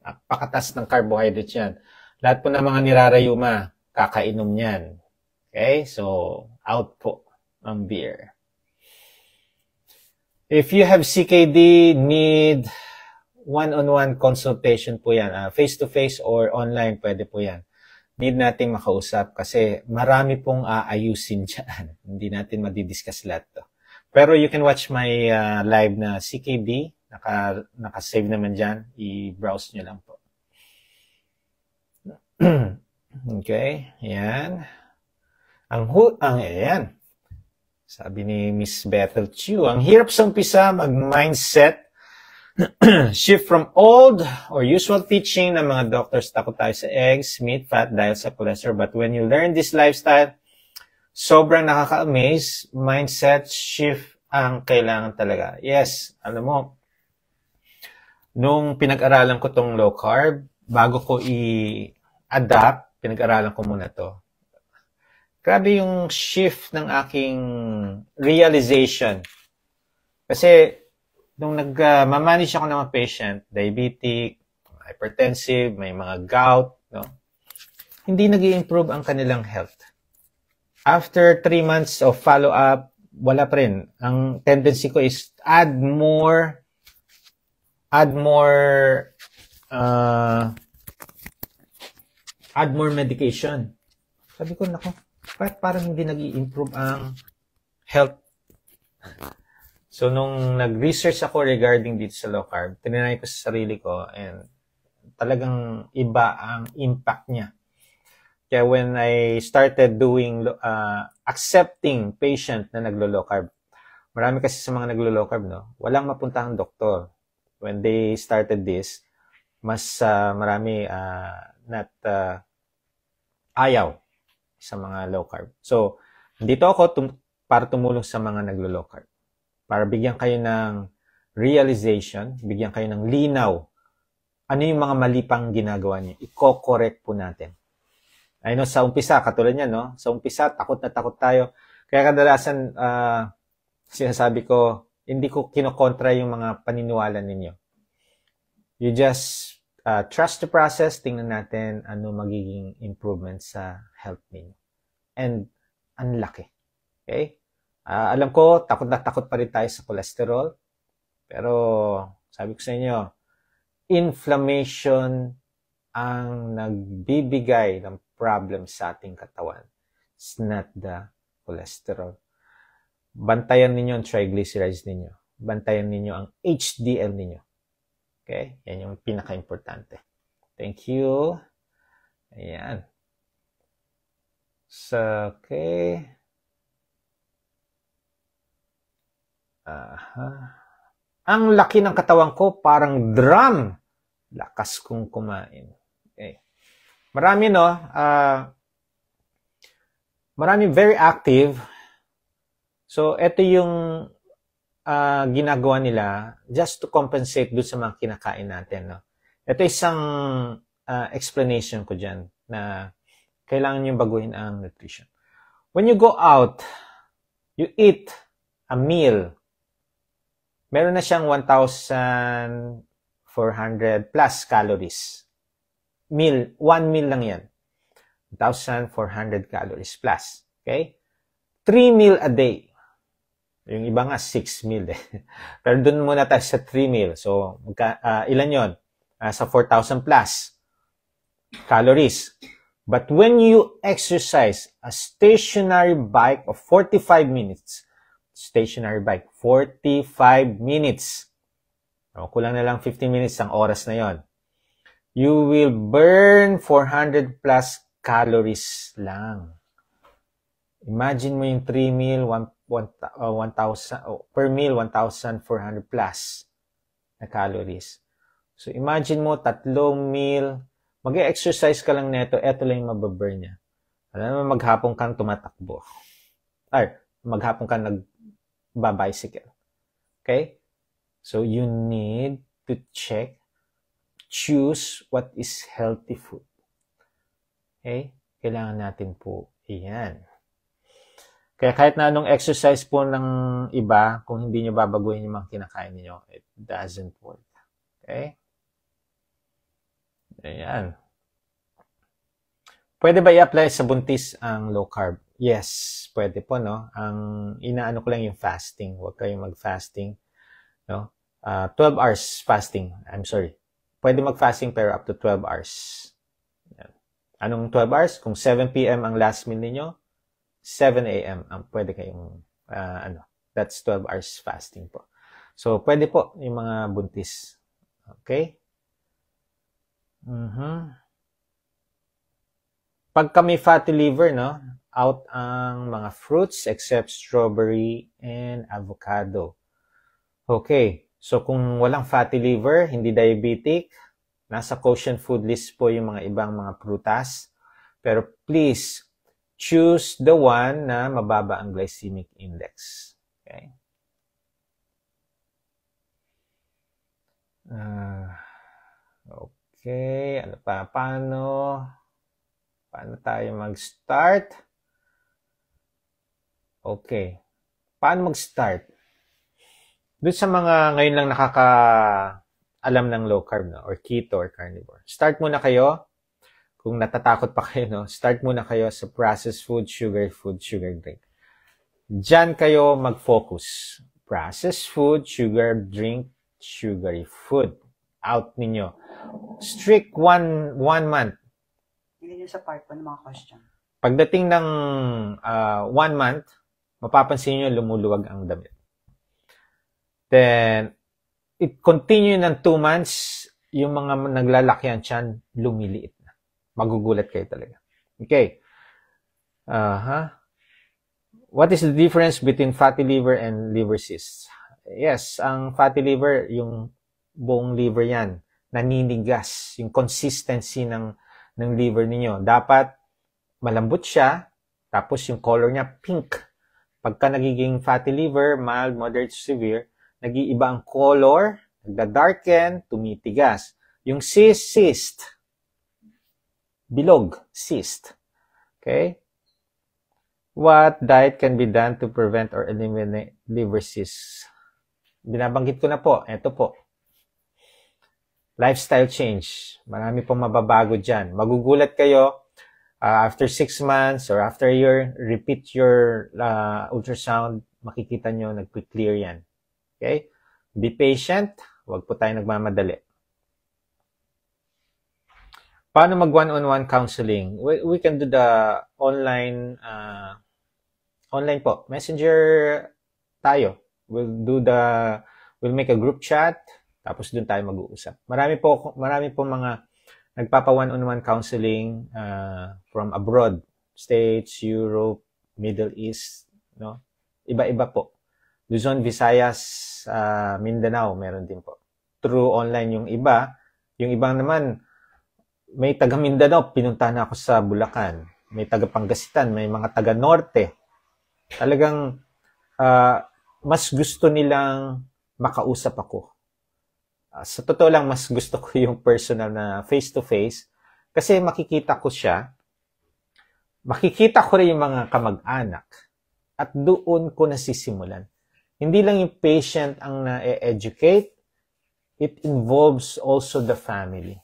Speaker 1: Napakatas ng carbohydrates yan. Lahat po ng mga nirarayuma, kakainom yan. Okay? So, out po ang beer. If you have CKD, need one-on-one consultation po yan. Face-to-face or online, pwede po yan. Need nating makausap kasi marami pong aayusin dyan. Hindi natin madidiscuss lahat to. Pero you can watch my live na CKD. Naka-save naman dyan. I-browse nyo lang po. Okay. Ayan. Ayan. Sabi ni Miss Bethel Chu, ang hirap sa umpisa mag-mindset shift from old or usual teaching ng mga doctors, takot tayo sa eggs, meat, fat, dahil sa cholesterol. But when you learn this lifestyle, sobrang nakaka-amaze. Mindset shift ang kailangan talaga. Yes, alam mo, nung pinag-aralan ko tong low carb, bago ko i-adapt, pinag-aralan ko muna to. Grabe yung shift ng aking realization. Kasi, nung nag-manage ako ng mga patient, diabetic, hypertensive, may mga gout, no? Hindi nag-i-improve ang kanilang health. After 3 months of follow-up, wala pa rin. Ang tendency ko is add more medication. Sabi ko, nako, parang hindi nag-i-improve ang health. So, nung nag-research ako regarding dito sa low carb, tinanay ko sa sarili ko and talagang iba ang impact niya. Kaya when I started doing, accepting patient na naglo-low carb, marami kasi sa mga naglo-low carb, no? Walang mapuntahang doktor. When they started this, mas marami ayaw sa mga low carb. So, dito ako para tumulong sa mga naglo-low carb. Para bigyan kayo ng realization, bigyan kayo ng linaw. Ano yung mga mali pang ginagawa niyo? Iko-correct po natin. I know, sa umpisa, katulad niya, no? Sa umpisa, takot na takot tayo. Kaya kadalasan, sinasabi ko, hindi ko kinokontra yung mga paniniwala ninyo. You just trust the process, tingnan natin ano magiging improvement sa health ninyo. And, ang laki. Okay? Alam ko, takot na takot pa rin tayo sa cholesterol. Pero, sabi ko sa inyo, inflammation ang nagbibigay ng problem sa ating katawan. It's not the cholesterol. Bantayan ninyo ang triglycerides ninyo. Bantayan ninyo ang HDL ninyo. Okay? Yan yung pinaka-importante. Thank you. Ayan. So, okay. Ang laki ng katawan ko, parang drum. Lakas kong kumain. Okay. Marami, no? Marami very active. So, ito yung ginagawa nila just to compensate doon sa mga kinakain natin, no? Ito isang explanation ko dyan na kailangan nyo baguhin ang nutrition. When you go out, you eat a meal. Meron na siyang 1,400 plus calories. One meal lang yan. 1,400 calories plus. Okay? 3 meal a day. Yung iba nga, 6 meal eh. Pero dun muna tayo sa 3 meal. So, ilan yon? Sa 4,000 plus calories. But when you exercise a stationary bike of 45 minutes, stationary bike, 45 minutes. O, kulang na lang 15 minutes, ang oras na yon. You will burn 400 plus calories lang. Imagine mo yung 3 meal, 1,000, per meal, 1,400 plus na calories. So, imagine mo, 3 meal, mag-exercise ka lang neto, eto lang yung mababurn niya. Alam naman, maghapon kang tumatakbo. Or, maghapon kang nagba-bicycle. Okay? So, you need to choose what is healthy food. Okay? Kailangan natin po iyan. Kaya kahit na anong exercise po ng iba, kung hindi nyo babaguhin yung mga kinakain niyo, it doesn't work. Okay? Ayan. Pwede ba i-apply sa buntis ang low carb? Yes, pwede po, no? Ang inaano ko lang yung fasting. Huwag kayong mag-fasting. No? 12 hours fasting. I'm sorry. Pwede mag-fasting pero up to 12 hours. Ayan. Anong 12 hours? Kung 7 p.m. ang last meal niyo, 7 a.m. ang pwede kayong, that's 12 hours fasting po. So, pwede po yung mga buntis. Okay? Pagka may fatty liver, no? Out ang mga fruits except strawberry and avocado. Okay. So, kung walang fatty liver, hindi diabetic, nasa kosher food list po yung mga ibang mga prutas. Pero please, choose the one na mababa ang glycemic index. Okay? Okay. Ano pa? Paano tayo mag-start? Okay. Paano mag-start? Doon sa mga ngayon lang nakaka-alam ng low carb, no? Or keto or carnivore. Start muna kayo. Kung natatakot pa kayo, no? Start muna kayo sa processed food, sugar drink. Diyan kayo mag-focus. Processed food, sugar drink, sugary food. Out ninyo. Strict one month.
Speaker 2: Hindi nyo sa part 1 ng mga question.
Speaker 1: Pagdating ng 1 month, mapapansin nyo lumuluwag ang damit. Then, it continue ng 2 months, yung mga naglalaki ang tiyan, lumiliit. Magugulat kayo talaga. Okay. What is the difference between fatty liver and liver cysts? Yes, ang fatty liver, yung buong liver yan, naninigas. Yung consistency ng liver ninyo. Dapat malambot siya, tapos yung color niya pink. Pagka nagiging fatty liver, mild, moderate, severe, nag-iiba ang color, nagda-darken, tumitigas. Yung cyst, bilog, cyst. Okay? What diet can be done to prevent or eliminate liver cysts? Binabanggit ko na po. Ito po. Lifestyle change. Marami pong mababago dyan. Magugulat kayo after 6 months or after a year, repeat your ultrasound, makikita nyo, nag-clear yan. Okay? Be patient. Huwag po tayo nagmamadali. Paano mag one-on-one counseling? We can do the online po. Messenger tayo. We'll make a group chat, tapos doon tayo mag-uusap. Marami po mga nagpapa one-on-one counseling from abroad, States, Europe, Middle East, no? Iba-iba po. Luzon, Visayas, Mindanao, meron din po. Through online yung iba. Yung ibang naman, may taga Mindanao, pinuntahan ako sa Bulacan. May taga Pangasinan, may mga taga Norte. Talagang mas gusto nilang makausap ako. Sa totoo lang, mas gusto ko yung personal na face-to-face kasi makikita ko siya, makikita ko rin yung mga kamag-anak at doon ko nasisimulan. Hindi lang yung patient ang na-educate, it involves also the family.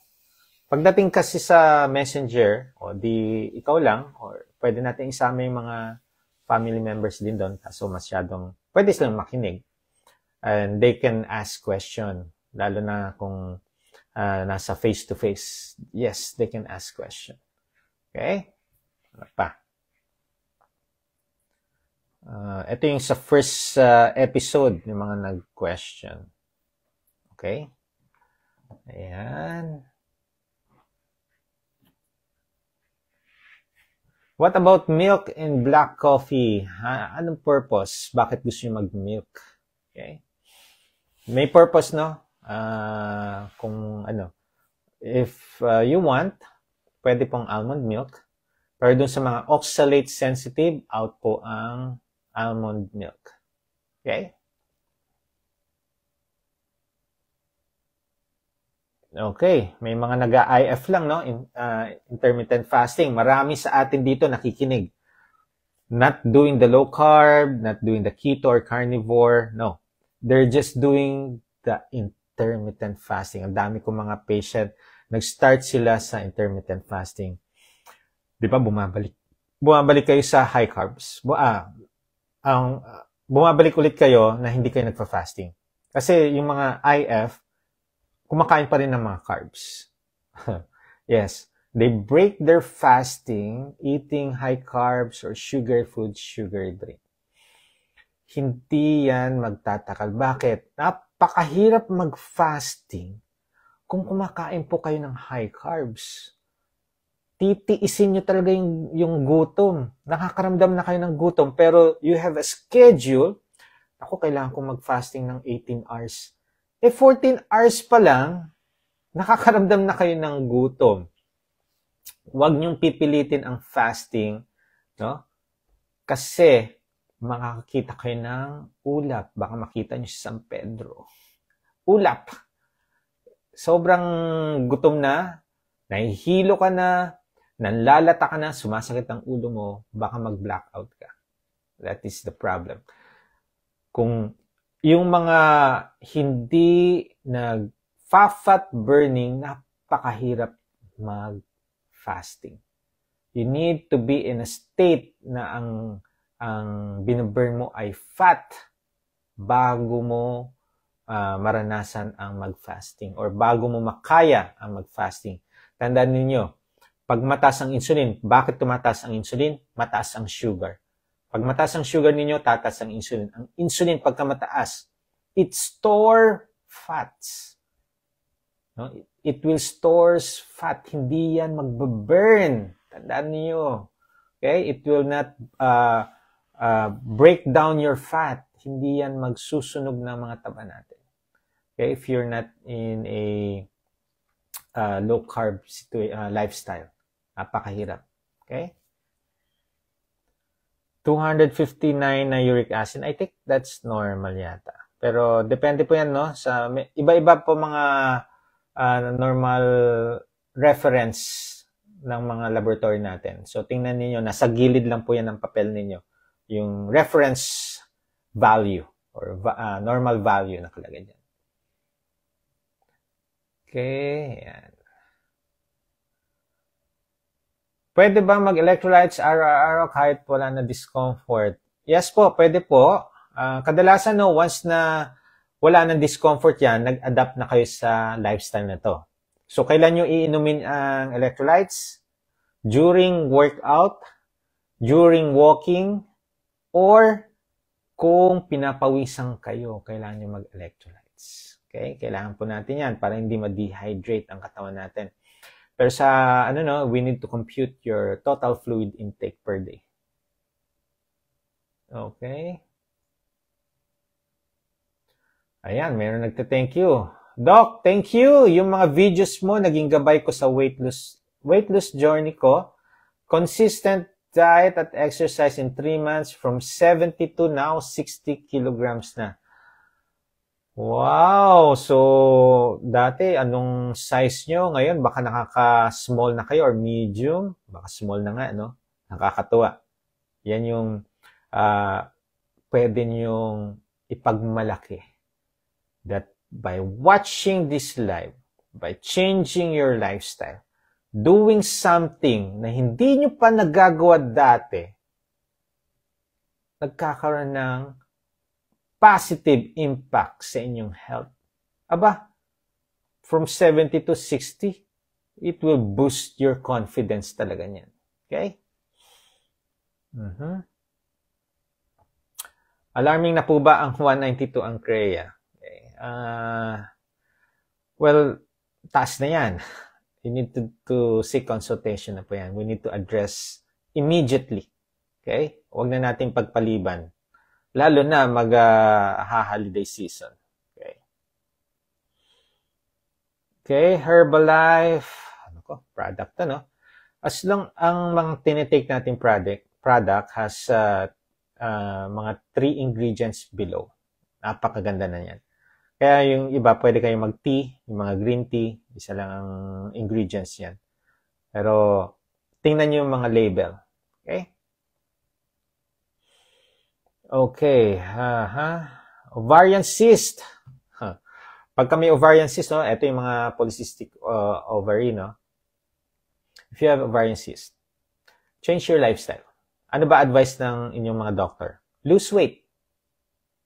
Speaker 1: Pagdating kasi sa Messenger, o di ikaw lang, or pwede natin isama yung mga family members din doon, kaso masyadong, pwede silang makinig. And they can ask question, lalo na kung nasa face-to-face. Yes, they can ask question. Okay? Ano pa? Ito yung sa first episode, yung mga nag-question. Okay? Ayan. What about milk in black coffee? Anong purpose? Bakit gusto nyo mag-milk? Okay? May purpose, no? Kung ano. If you want, pwede pong almond milk. Pero dun sa mga oxalate sensitive, out po ang almond milk. Okay? Okay, may mga nag-IF lang, no? Intermittent fasting. Marami sa atin dito nakikinig. Not doing the low carb, not doing the keto or carnivore. No. They're just doing the intermittent fasting. Ang dami kong mga patient, nag-start sila sa intermittent fasting. Di ba, bumabalik kayo sa high carbs. Bumabalik ulit kayo na hindi kayo nagpa-fasting. Kasi yung mga IF, kumakain pa rin ng mga carbs. Yes. They break their fasting eating high carbs or sugar food, sugar drink. Hindi yan magtatakal. Bakit? Napakahirap mag-fasting kung kumakain po kayo ng high carbs. Titiisin nyo talaga yung gutom. Nakakaramdam na kayo ng gutom, pero you have a schedule. Ako, kailangan kong mag-fasting ng 18 hours. 14 hours pa lang, nakakaramdam na kayo ng gutom. Huwag niyong pipilitin ang fasting, no? Kasi makakakita kayo ng ulap. Baka makita niyo si San Pedro. Ulap. Sobrang gutom na, nahihilo ka na, nanlalata ka na, sumasakit ang ulo mo, baka mag-blackout ka. That is the problem. Kung yung mga hindi nag-fat burning, napakahirap mag-fasting. You need to be in a state na ang binaburn mo ay fat bago mo maranasan ang mag-fasting or bago mo makaya ang mag-fasting. Tandaan ninyo, pag mataas ang insulin, bakit tumataas ang insulin? Mataas ang sugar. Pag mataas ang sugar ninyo, tataas ang insulin. Ang insulin, pagka mataas, it store fats. No? It will stores fat. Hindi yan magbaburn. Tandaan niyo. Okay? It will not break down your fat. Hindi yan magsusunog ng mga taba natin. Okay? If you're not in a low carb lifestyle. Napakahirap. Okay? 259 na uric acid. I think that's normal yata. Pero depende po yan, no? Sa iba-iba po mga normal reference ng mga laboratory natin. So tingnan niyo, nasa gilid lang po yan ng papel ninyo. Yung reference value or normal value nakalagay dyan. Okay, yan. Pwede ba mag-electrolytes araw-araw kahit wala na discomfort? Yes po, pwede po. Kadalasan, no, once na wala ng discomfort yan, nag-adapt na kayo sa lifestyle na to. So, kailan nyo iinumin ang electrolytes? During workout, during walking, or kung pinapawisan kayo, kailangan nyo mag-electrolytes. Okay? Kailangan po natin yan para hindi ma-dehydrate ang katawan natin. Pero sa, we need to compute your total fluid intake per day. Okay. Ayan, mayroon nagte-thank you. Doc, thank you. Yung mga videos mo, naging gabay ko sa weight loss journey ko. Consistent diet at exercise in 3 months from 70 to now 60 kilograms na. Wow! So, dati, anong size nyo? Ngayon, baka nakaka-small na kayo or medium. Baka small na nga, no? Nakakatuwa. Yan yung pwede nyong ipagmalaki. That by watching this live, by changing your lifestyle, doing something na hindi nyo pa nagagawa dati, nagkakaroon ng positive impact sa inyong health. Aba, from 70 to 60, it will boost your confidence talaga niyan. Okay? Alarming na po ba ang 192 ang CREA? Okay. Well, taas na yan. You need to seek consultation na po yan. We need to address immediately. Okay? Huwag na natin pagpaliban. Lalo na mag-holiday season. Okay? Okay, Herbalife. Ano ko? Product ano? As long ang mga tinitake natin product has mga 3 ingredients below. Napakaganda na yan. Kaya yung iba, pwede kayong mag-tea, yung mga green tea, isa lang ang ingredients yan. Pero, tingnan nyo yung mga label. Okay? Okay. Ovarian cyst. Pagka may ovarian cyst, no, ito yung mga polycystic ovary, no? If you have ovarian cyst, change your lifestyle. Ano ba advice ng inyong mga doctor? Lose weight.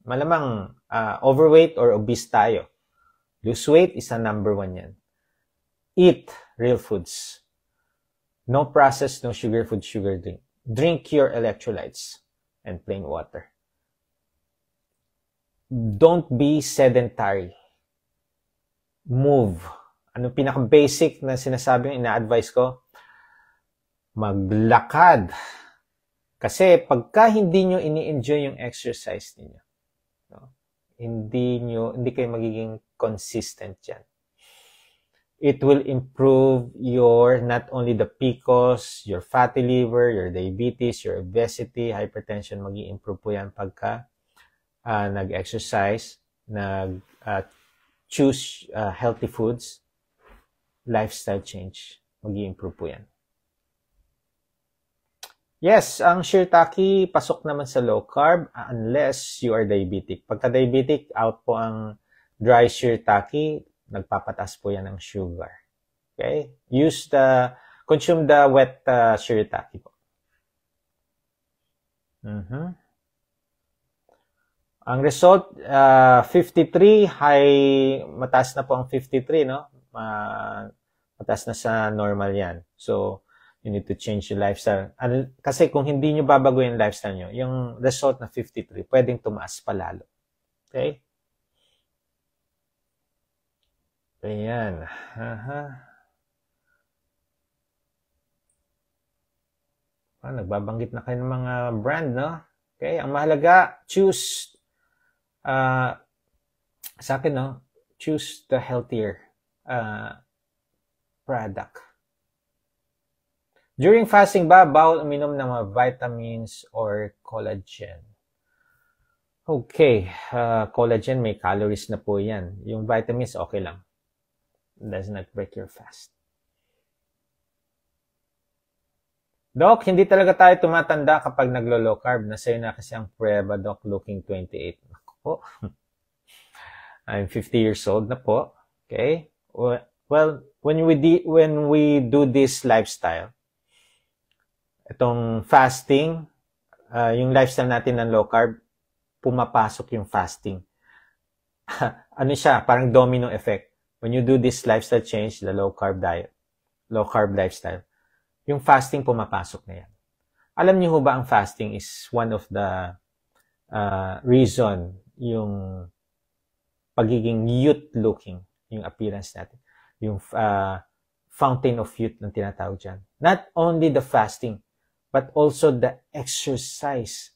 Speaker 1: Malamang overweight or obese tayo. Lose weight is a number 1 yan. Eat real foods. No processed, no sugar food, sugar drink. Drink your electrolytes and plain water. Don't be sedentary. Move. Ano pinaka-basic na sinasabing ina-advise ko? Maglakad. Kasi pagka hindi nyo ini-enjoy yung exercise niyo, no? Hindi kayo magiging consistent yan. It will improve your, not only the PCOS, your fatty liver, your diabetes, your obesity, hypertension, mag-i-improve po yan pagka nag-exercise, choose healthy foods, lifestyle change, mag-i-improve po yan. Yes, ang shiitake pasok naman sa low carb unless you are diabetic. Pagka diabetic, out po ang dry shiitake, nagpapataas po yan ng sugar. Okay? Consume the wet shiitake po. Ang result, 53, mataas na po ang 53, no? Mataas na sa normal yan. So, you need to change your lifestyle. Kasi kung hindi nyo babago yung lifestyle nyo, yung result na 53, pwedeng tumaas palalo. Okay? Ayan. Nagbabanggit na kayo ng mga brand, no? Okay? Ang mahalaga, choose sa akin, no? Choose the healthier product. During fasting ba, bawal uminom ng mga vitamins or collagen? Okay, collagen may calories na po yan. Yung vitamins, okay lang. It does not break your fast. Doc, hindi talaga tayo tumatanda kapag naglo-low carb. Nasa'yo na kasi ang prueba, Doc, looking 28. Ako, I'm 50 years old na po. Okay? Well, when we do this lifestyle, itong fasting, yung lifestyle natin ng low carb, pumapasok yung fasting. Ano siya? Parang domino effect. When you do this lifestyle change, the low carb diet, low carb lifestyle, yung fasting pumapasok na yan. Alam niyo ho ba ang fasting is one of the reason yung pagiging youth-looking, yung appearance natin. Yung fountain of youth na tinatawag dyan. Not only the fasting, but also the exercise.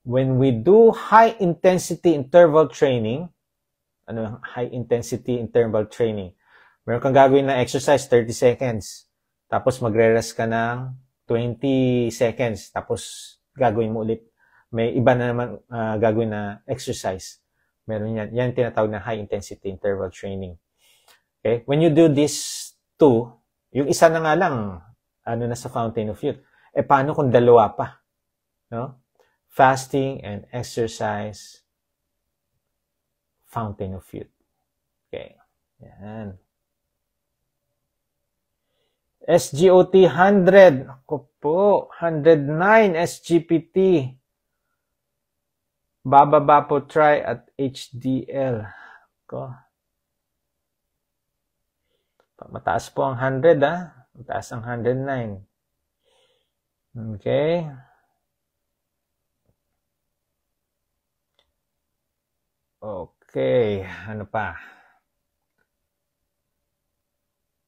Speaker 1: When we do high-intensity interval training, high-intensity interval training? Meron kang gagawin na exercise, 30 seconds. Tapos magre-rest ka ng 20 seconds. Tapos gagawin mo ulit. May iba na naman gagawin na exercise. Meron yan. Yan tinatawag na high-intensity interval training. Okay? When you do this two, yung isa na nga lang, na sa fountain of youth. Paano kung dalawa pa? No? Fasting and exercise, fountain of youth. Okay. Yan. SGOT 100. Ako po, 109 SGPT. Bababa po try at HDL. Ko. Mataas po ang 100 Mataas ang 109. Okay. Okay. Ano pa?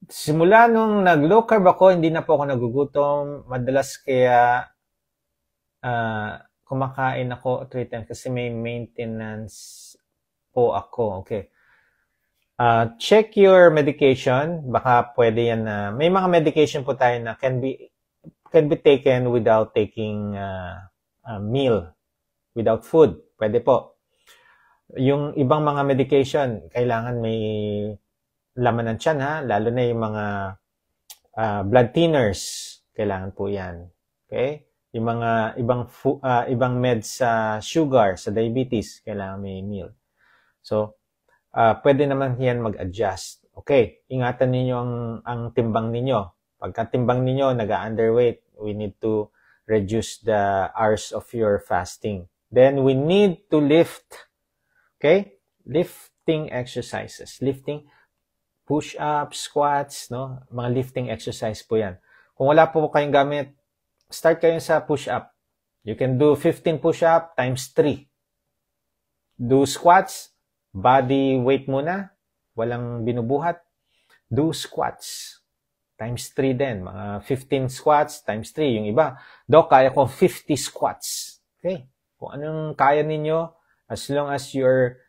Speaker 1: Simula nung nag-low carb ako, hindi na po ako nagugutom. Madalas kaya kumakain ako 3 times kasi may maintenance po ako. Okay. Check your medication. Baka pwede yan na may mga medication po tayo na can be taken without taking a meal, without food. Pwede po. Yung ibang mga medication, kailangan may laman ng tiyan lalo na yung mga blood thinners, kailangan po yan. Okay? Yung mga ibang meds sa sugar, sa diabetes, kailangan may meal. So, pwede naman yan mag-adjust. Okay, ingatan ninyo ang timbang ninyo. Pagka timbang ninyo, nag-underweight, we need to reduce the hours of your fasting. Then, we need to lift. Okay? Lifting exercises. Lifting, push-ups, squats, no? Mga lifting exercise po yan. Kung wala po kayong gamit, start kayo sa push-up. You can do 15 push-up times 3. Do squats, body weight muna, walang binubuhat. Do squats times 3 din. Mga 15 squats times 3. Yung iba, kaya ko 50 squats. Okay? Kung anong kaya ninyo, as long as you're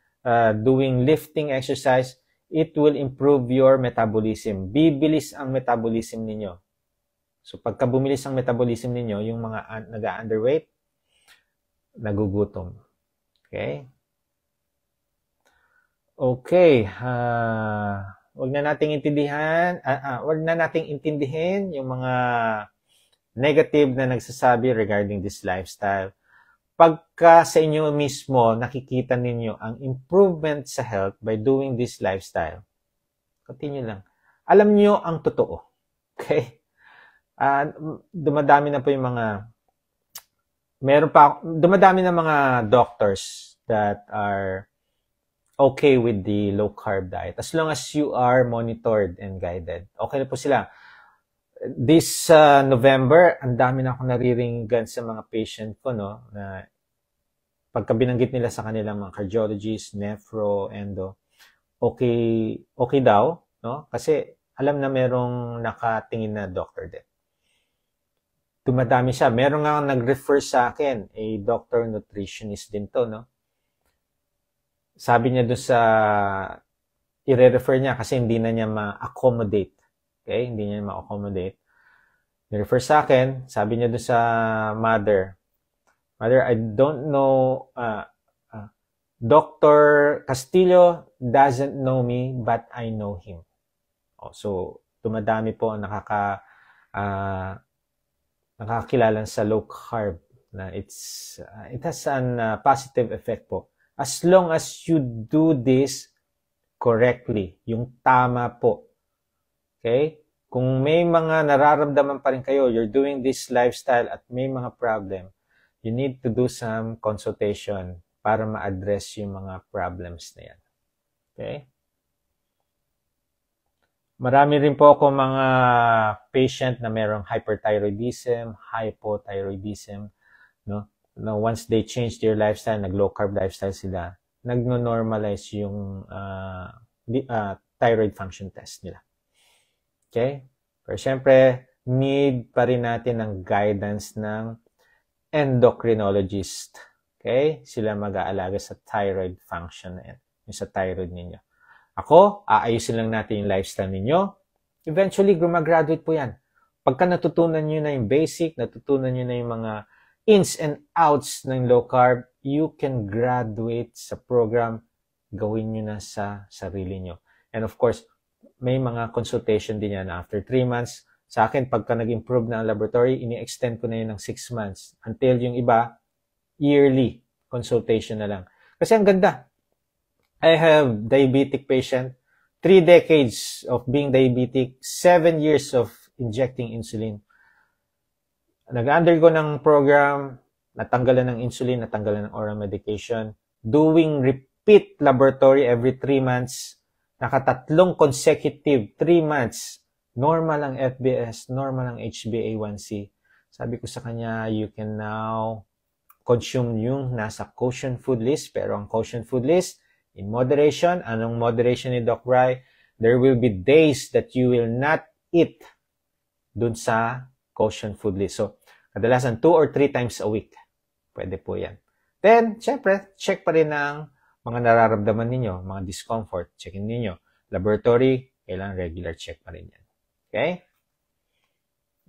Speaker 1: doing lifting exercise, it will improve your metabolism. Bibilis ang metabolism ninyo. So, pagka bumilis ang metabolism ninyo, yung mga nag-underweight, nagugutom. Okay? Okay. Wag na nating intindihin yung mga negative na nagsasabi regarding this lifestyle. Pagka sa inyo mismo nakikita ninyo ang improvement sa health by doing this lifestyle, continue lang. Alam nyo ang totoo. Okay? Dumadami na po yung dumadami na mga doctors that are okay with the low carb diet. As long as you are monitored and guided. Okay na po sila. This November, ang dami na akong naririnig sa mga patient ko, no, na pagka binanggit nila sa kanilang mga cardiologist, nephro, endo, okay daw, no? Kasi alam na merong nakatingin na doctor din. Dumadami siya. Meron nga nag-refer sa akin, a doctor nutritionist din to, no? Sabi niya doon sa i-refer niya kasi hindi na niya ma-accommodate. Okay? Hindi niya ma-accommodate. Ni-refer sa akin, sabi niya doon sa mother, I don't know, Dr. Castillo doesn't know me, but I know him. So, dumadami po ang nakakilala sa low carb na it has an positive effect po. As long as you do this correctly, yung tama po. Okay? Kung may mga nararamdaman pa rin kayo, you're doing this lifestyle at may mga problem, you need to do some consultation para ma-address yung mga problems na yan. Okay? Marami rin po ako mga patient na merong hyperthyroidism, hypothyroidism, no? Now, once they change their lifestyle, nag-low carb lifestyle sila, nag-normalize yung thyroid function test nila. Okay? Pero syempre, need pa rin natin ng guidance ng endocrinologist. Okay? Sila mag-aalaga sa thyroid function na yan, yung sa thyroid ninyo. Ako, aayusin lang natin yung lifestyle ninyo. Eventually, gumagraduate po yan. Pagka natutunan nyo na yung basic, natutunan nyo na yung mga ins and outs ng low carb, you can graduate sa program, gawin nyo na sa sarili nyo. And of course, may mga consultation din yan after 3 months. Sa akin, pagka nag-improve na ang laboratory, ini-extend ko na yun ng 6 months. Until yung iba, yearly consultation na lang. Kasi ang ganda. I have diabetic patient, 3 decades of being diabetic, 7 years of injecting insulin. Nag-undergo ng program, natanggalan ng insulin, natanggalan ng oral medication, doing repeat laboratory every 3 months, nakatatlong consecutive 3 months, normal ang FBS, normal ang HbA1c. Sabi ko sa kanya, you can now consume yung nasa caution food list, pero ang caution food list, in moderation, anong moderation ni Doc Rai? There will be days that you will not eat dun sa caution food list. So, kadalasan 2 or 3 times a week. Pwede po yan. Then, syempre, check pa rin ang mga nararamdaman ninyo, mga discomfort. Checkin ninyo. Laboratory, kailangan regular check pa rin yan. Okay?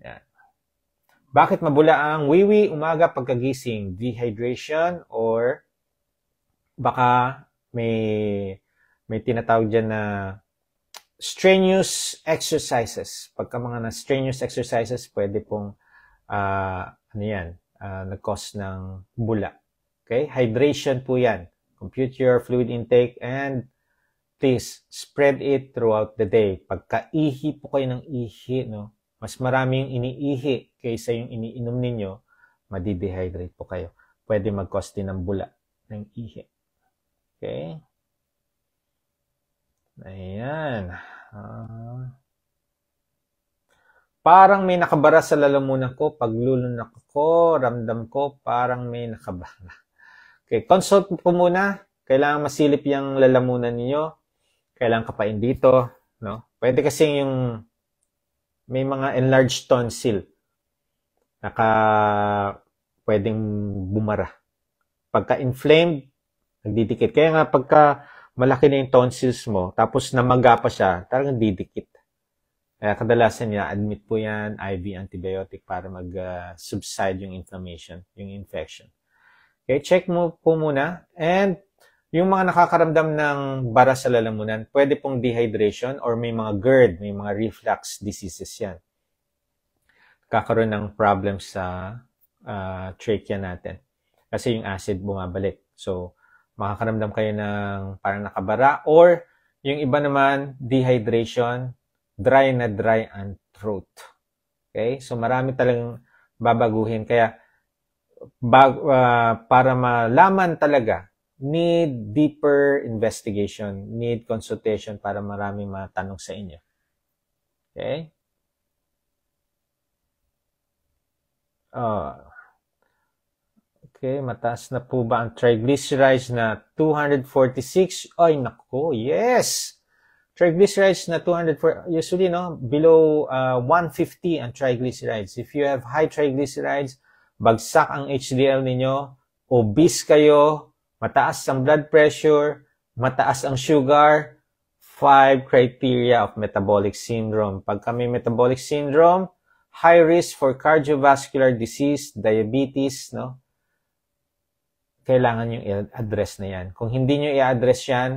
Speaker 1: Yan. Bakit mabula ang wiwi umaga pagkagising? Dehydration or baka may tinatawag dyan na strenuous exercises. Pagka mga na strenuous exercises, pwede pong nag-cause ng bula. Okay? Hydration po yan. Compute your fluid intake and please spread it throughout the day. Pagka ihi po kayo ng ihi, no? Mas marami yung iniihi kaysa yung iniinom ninyo, madidehydrate po kayo. Pwede mag-cause din ng bula ng ihi. Okay? Ayan. Parang may nakabara sa lalamunan ko. Pag lulunak ko, ramdam ko, parang may nakabara. Okay, consult po muna. Kailangan masilip yung lalamunan niyo. Kailangan kapain dito. No? Pwede kasi yung may mga enlarged tonsil. Pwedeng bumara. Pagka-inflamed, nagdidikit. Kaya nga pagka malaki na yung tonsils mo, tapos namaga pa siya, talagang didikit. Kaya kadalasan niya, admit po yan, IV antibiotic para mag-subside yung inflammation, yung infection. Okay, check mo po muna. And yung mga nakakaramdam ng bara sa lalamunan, pwede pong dehydration or may mga GERD, may mga reflux diseases yan. Kakaroon ng problem sa trachea natin. Kasi yung acid bumabalik. So, makakaramdam kayo ng parang nakabara or yung iba naman, dehydration, dry na dry ang throat. Okay? So, marami talagang babaguhin. Kaya, para malaman talaga, need deeper investigation, need consultation para maraming matanong sa inyo. Okay? Okay, mataas na po ba ang triglycerides na 246? Ay, naku, yes! Triglycerides na 240, usually, no, below 150 ang triglycerides. If you have high triglycerides, bagsak ang HDL ninyo, obese kayo, mataas ang blood pressure, mataas ang sugar, 5 criteria of metabolic syndrome. Pagka may metabolic syndrome, high risk for cardiovascular disease, diabetes, no? Kailangan nyo i-address na yan. Kung hindi nyo i-address yan,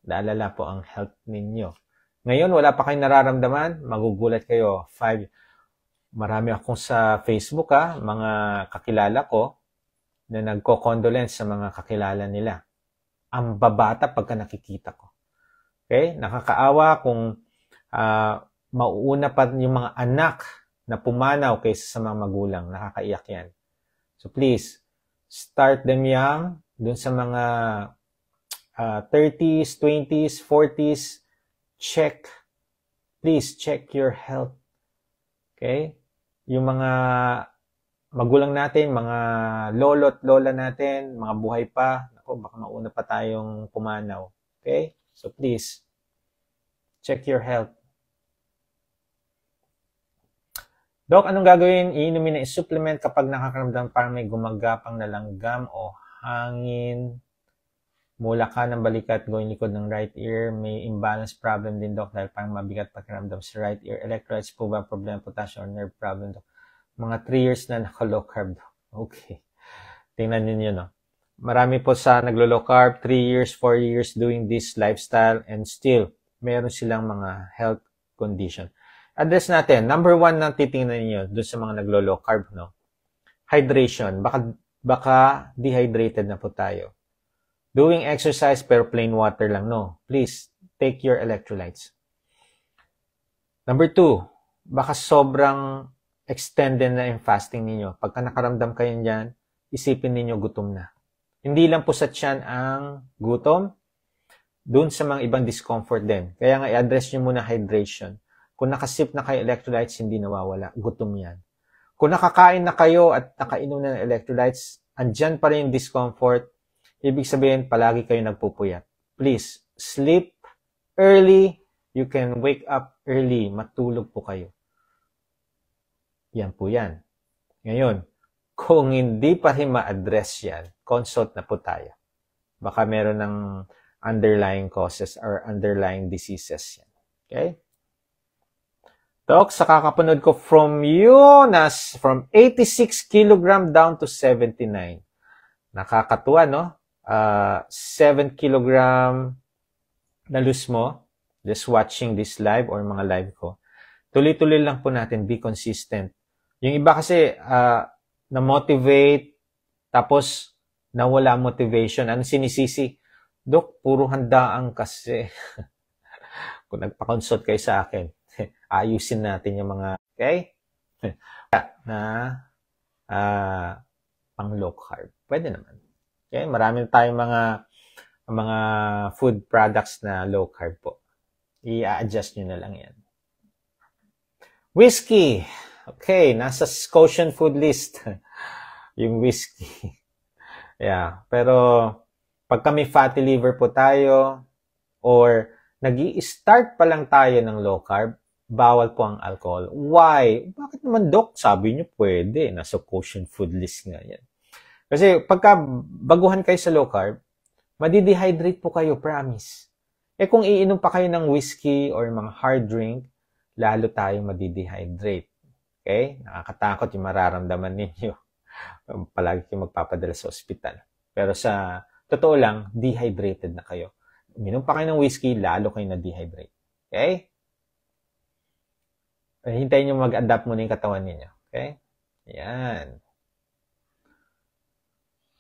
Speaker 1: daalala po ang health ninyo. Ngayon, wala pa kayong nararamdaman, magugulat kayo. Marami akong sa Facebook, mga kakilala ko, na nagko-condolence sa mga kakilala nila. Ang babata pagka nakikita ko. Okay? Nakakaawa kung mauuna pa yung mga anak na pumanaw kaysa sa mga magulang. Nakakaiyak yan. So please, start them young. Dun sa mga 30s, 20s, 40s, please check your health. Okay? Yung mga magulang natin, mga lolo't lola natin, mga buhay pa, baka mauna pa tayong pumanaw. Okay? So please, check your health. Doc, anong gagawin? Iinumin na supplement kapag nakakaramdam parang may gumagapang na langgam o hangin mula ka ng balikat going likod ng right ear. May imbalance problem din, Doc, dahil parang mabigat pakiramdam sa right ear. Electrolytes po ba problema, potassium or nerve problem, Doc? Mga 3 years na naka-low carb. Okay. Tingnan niyo, no? Marami po sa naglo-low carb, 3 years, 4 years doing this lifestyle and still, meron silang mga health condition. Address natin. Number 1 na titingnan niyo doon sa mga naglo-low carb, no? Hydration. Baka dehydrated na po tayo. Doing exercise pero plain water lang, no? Please, take your electrolytes. Number 2, baka sobrang extended na yung fasting ninyo. Pagka nakaramdam kayo dyan, isipin ninyo gutom na. Hindi lang po sa tiyan ang gutom, dun sa mga ibang discomfort din. Kaya nga, i-address nyo muna hydration. Kung nakasip na kayo electrolytes, hindi nawawala. Gutom yan. Kung nakakain na kayo at nakainom na ng electrolytes, andyan pa rin yung discomfort. Ibig sabihin, palagi kayo nagpupuyat. Please, sleep early. You can wake up early. Matulog po kayo. Yan po yan. Ngayon, kung hindi pa rin ma-address yan, consult na po tayo. Baka meron ng underlying causes or underlying diseases yan. Okay? Doc, sa kakapanood ko from you, from 86 kilogram down to 79. Nakakatuwa, no? 7 kilogram na lose mo, just watching this live or mga live ko. Tuloy-tuloy lang po natin, be consistent. Yung iba kasi, na-motivate, tapos nawala motivation. Ano sinisisi? Dok, puro handaan kasi. Kung nagpa-consult kayo sa akin, ayusin natin yung mga, okay? Na pang low carb. Pwede naman. Okay? Marami tayong mga food products na low carb po. I-adjust nyo na lang yan. Whiskey. Okay, nasa Scotian food list. Yung whiskey. Yeah, pero pag kami fatty liver po tayo or nag-i-start pa lang tayo ng low carb, bawal po ang alcohol. Why? Bakit naman, Doc? Sabi niyo pwede. Nasa Scotian food list nga yan. Kasi pagka baguhan kayo sa low carb, madi-dehydrate po kayo, promise. Eh kung iinom pa kayo ng whiskey or mga hard drink, lalo tayong madi-dehydrate. Okay? Nakakatakot yung mararamdaman ninyo. Palagi kayo magpapadala sa ospital. Pero sa totoo lang, dehydrated na kayo. Uminom pa kayo ng whiskey, lalo kayo na-dehydrate. Okay? Hintayin nyo mag-adapt muna yung katawan ninyo. Okay? Yan.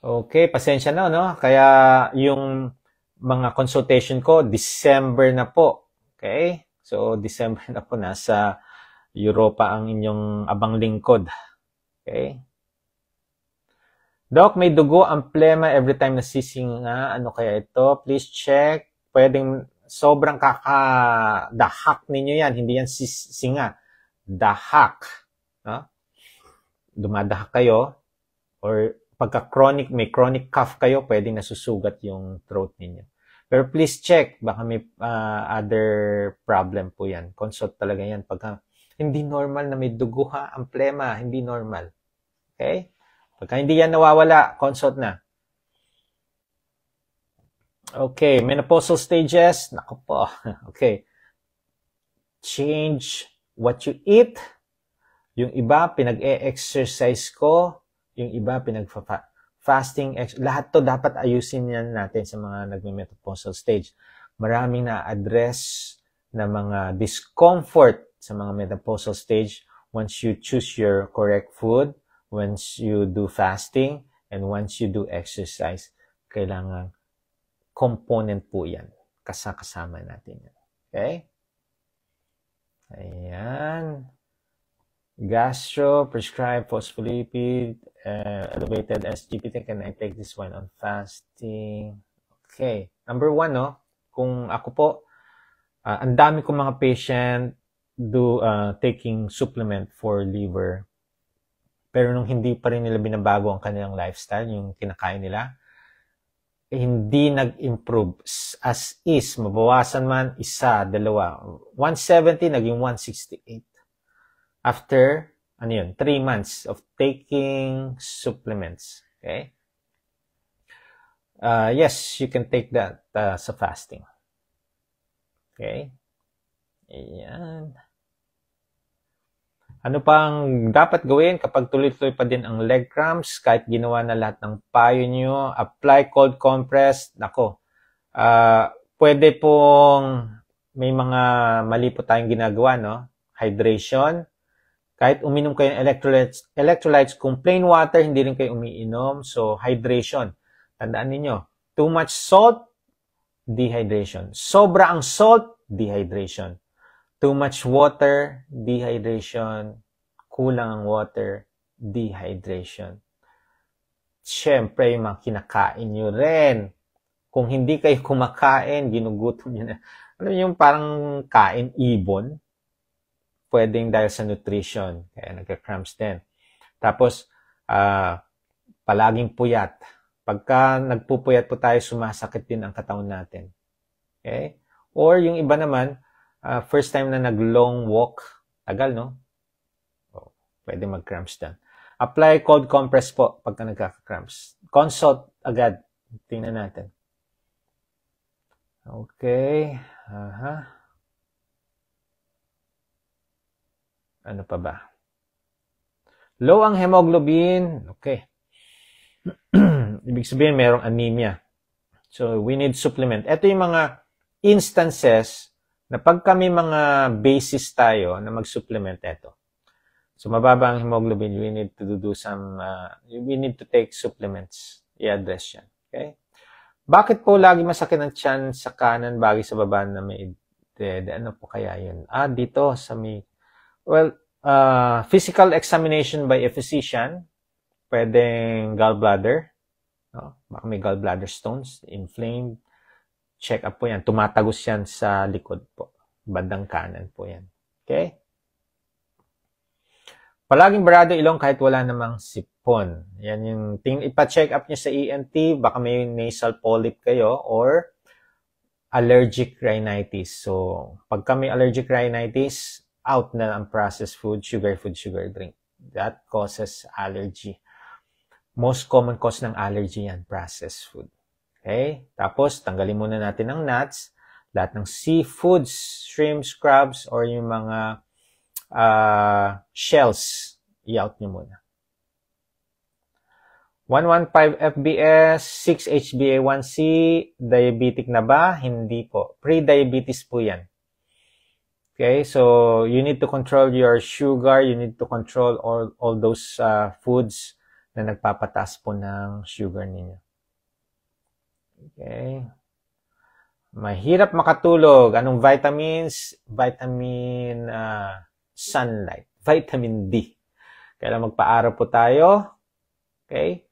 Speaker 1: Okay, pasensya na, no? Kaya yung mga consultation ko, December na po. Okay? So, December na po, nasa Europa ang inyong abang lingkod. Okay? Doc, may dugo ang plema every time nasisinga. Ano kaya ito? Please check. Pwedeng sobrang kakadahak ninyo yan. Hindi yan singa. Dahak. No? Dumadahak kayo. Or pagka-chronic, may chronic cough kayo, pwedeng nasusugat yung throat ninyo. Pero please check. Baka may other problem po yan. Consult talaga yan. Pagka hindi normal na may dugo ha, ang plema, hindi normal. Okay? Pagka hindi yan nawawala, consult na. Okay, menopausal stages. Naku po. Okay. Change what you eat. Yung iba, pinag-e-exercise ko. Yung iba, pinag-fasting. Lahat to dapat ayusin yan natin sa mga nagme-menopausal stage. Maraming na-address na mga discomfort sa mga menopausal stage once you choose your correct food, once you do fasting, and once you do exercise. Kailangan component po yan. Kasama natin yan. Okay? Ayan. Gastro, prescribed phospholipid, elevated SGPT. Can I take this one on fasting? Okay. Number 1, no? Kung ako po, ang dami kong mga patient taking supplement for liver. Pero nung hindi pa rin nila binabago ang kanilang lifestyle, yung kinakain nila, hindi nag-improve. As is, mabawasan man, 1, 2. 170, naging 168. After, 3 months of taking supplements. Okay? Yes, you can take that sa fasting. Okay? Ayan. Ano pang dapat gawin kapag tuloy-tuloy pa din ang leg cramps, kahit ginawa na lahat ng payo nyo? Apply cold compress. Nako, pwede pong may mga mali po tayong ginagawa, no? Hydration. Kahit uminom kayo ng electrolytes, kung plain water, hindi rin kayo umiinom. So, hydration. Tandaan ninyo, too much salt, dehydration. Sobra ang salt, dehydration. Too much water, dehydration. Kulang ang water, dehydration. Siyempre, yung mga kinakain nyo rin. Kung hindi kayo kumakain, ginugutom nyo na. Alam yung parang kain ibon? Pwedeng dahil sa nutrition. Kaya nagka-cramps din. Tapos, palaging puyat. Pagka nagpupuyat po tayo, sumasakit din ang katawan natin. Okay? Or yung iba naman, first time na nag-long walk, tagal, no? Oh, pwede mag-cramps din. Apply cold compress po pagka nagka-cramps. Consult agad. Tingnan natin. Okay. Ano pa ba? Low ang hemoglobin. Okay. Ibig sabihin, mayroong anemia. So, we need supplement. Ito yung mga instances na pag kami mga basis tayo na mag-supplement ito. So, mababa ang hemoglobin, we need to do some, we need to take supplements. I-address yan. Okay? Bakit po lagi masakit ang tiyan sa kanan, bagay sa baba na may dead? Ano po kaya yun? Dito sa may, well, physical examination by a physician, pwedeng gallbladder, no? Baka may gallbladder stones, inflamed, check up po yan. Tumatagos yan sa likod po. Bandang kanan po yan. Okay? Palaging barado ilong kahit wala namang sipon. Yan yung ipa-check up nyo sa ENT, baka may nasal polyp kayo or allergic rhinitis. So, pagka may allergic rhinitis, out na ang processed food, sugar drink. That causes allergy. Most common cause ng allergy yan, processed food. Okay? Tapos, tanggalin muna natin ang nuts, lahat ng seafoods, shrimps, crabs, or yung mga shells, i-out nyo muna. 115 FBS, 6 HbA1c, diabetic na ba? Hindi po. Pre-diabetes po yan. Okay, so you need to control your sugar, you need to control all those foods na nagpapataas po ng sugar ninyo. Okay. Mahirap makatulog. Anong vitamins? Vitamin sunlight. Vitamin D. Kailangan magpa-araw po tayo. Okay.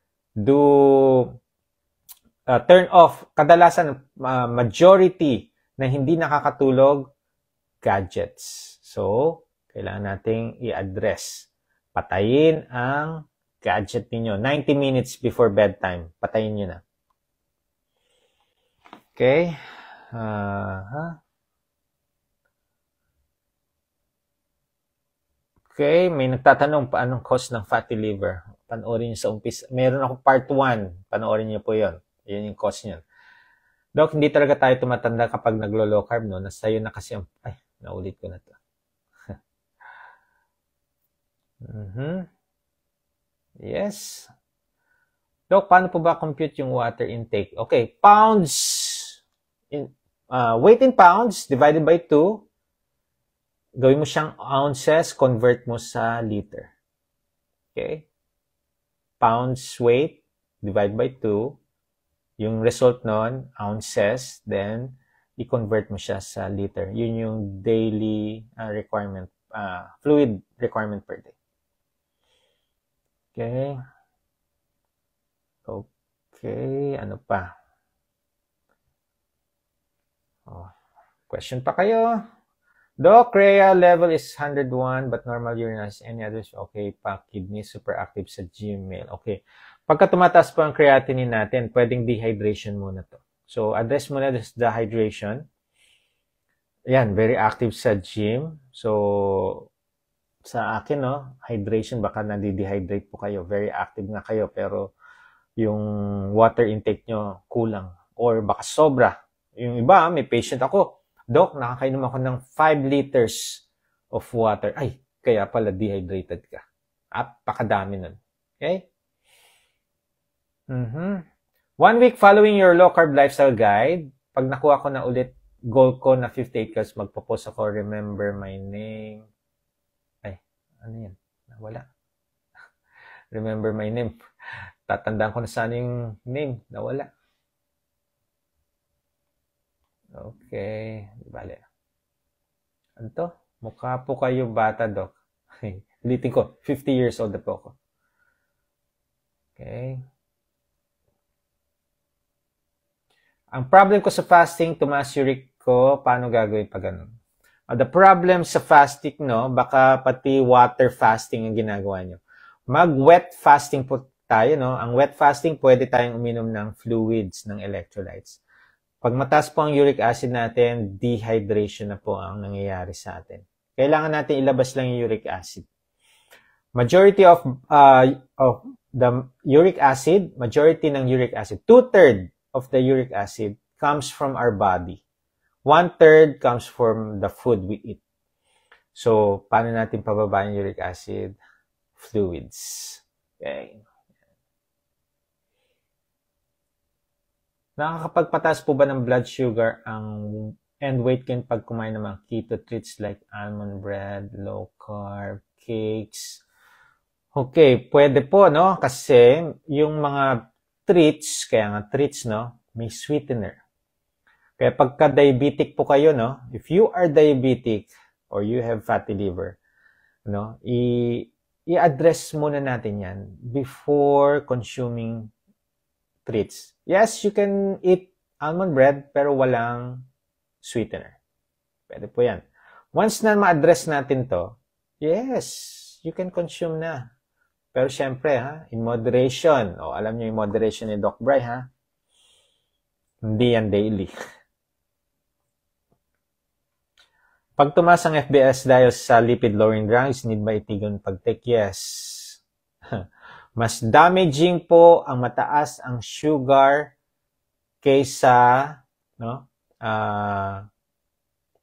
Speaker 1: Turn off. Kadalasan, majority na hindi nakakatulog, gadgets. So, kailangan nating i-address. Patayin ang gadget ninyo. 90 minutes before bedtime. Patayin nyo na. Okay. Okay, may nagtatanong paanong cause ng fatty liver. Panoorin niyo sa umpisa. Meron ako part 1. Panoorin niyo po 'yon. 'Yun yung cause niyan. Dok, hindi talaga tayo tumatanda kapag naglo-low carb, no? Nasayo na kasi ang... Ay, naulit ko na to. Yes. Dok, paano po ba compute yung water intake? Okay, pounds... weight in pounds divided by 2. Gawin mo siyang ounces, convert mo sa liter. Okay? Pounds weight divided by 2. Yung result nun, ounces, then i-convert mo siya sa liter. Yun yung daily requirement, fluid requirement per day. Okay? Okay, ano pa? Question pa kayo? Doc, CREA level is 101 but normal urine has any others? Okay pa, kidney super active sa Gmail. Okay. Pagka tumataas po ang creatinine natin, pwedeng dehydration muna to. So, address muna this dehydration. Yan, very active sa gym. So, sa akin, no, hydration, baka nadi-dehydrate po kayo. Very active nga kayo, pero yung water intake nyo kulang. Or baka sobra. Yung iba, may patient ako, Doc, nakakainom ako ng 5 liters of water. Ay, kaya pala dehydrated ka. Pakadami nun. Okay? 1 week following your low carb lifestyle guide, pag nakuha ko na ulit goal ko na 58 calories, magpo-post ako, remember my name. Ay, ano yan? Nawala. Remember my name. Tatandaan ko na sana yung name. Nawala. Okay. Bale. Ano to? Mukha po kayo bata, Doc. Ulitin ko, 50 years old na po ako. Okay. Ang problem ko sa fasting, tumaas uric ko, paano gagawin pag ganun? The problem sa fasting, no, baka pati water fasting ang ginagawa nyo. Mag-wet fasting po tayo, no? Ang wet fasting, pwede tayong uminom ng fluids, ng electrolytes. Pag mataas po ang uric acid natin, dehydration na po ang nangyayari sa atin. Kailangan natin ilabas lang yung uric acid. Majority of the uric acid, majority ng uric acid, 2/3 of the uric acid comes from our body. 1/3 comes from the food we eat. So, paano natin pababain yung uric acid? Fluids. Okay. Nakakapagpataas po ba ng blood sugar and weight gain pag kumain ng mga keto treats like almond bread, low carb, cakes? Okay, pwede po, no? Kasi yung mga treats, kaya nga treats, no? May sweetener. Kaya pagka diabetic po kayo, no? If you are diabetic or you have fatty liver, no? I-address muna natin yan before consuming treats. Yes, you can eat almond bread pero walang sweetener. Pwede po yan. Once na ma-address natin to, yes, you can consume na. Pero syempre, ha, in moderation. O, alam niyo yung moderation ni Doc Bry, ha? Hindi yan daily. Pag tumaas ang FBS dahil sa lipid-lowering drugs, need ba itigon pag-take? Yes. Mas damaging po ang mataas ang sugar kaysa, no?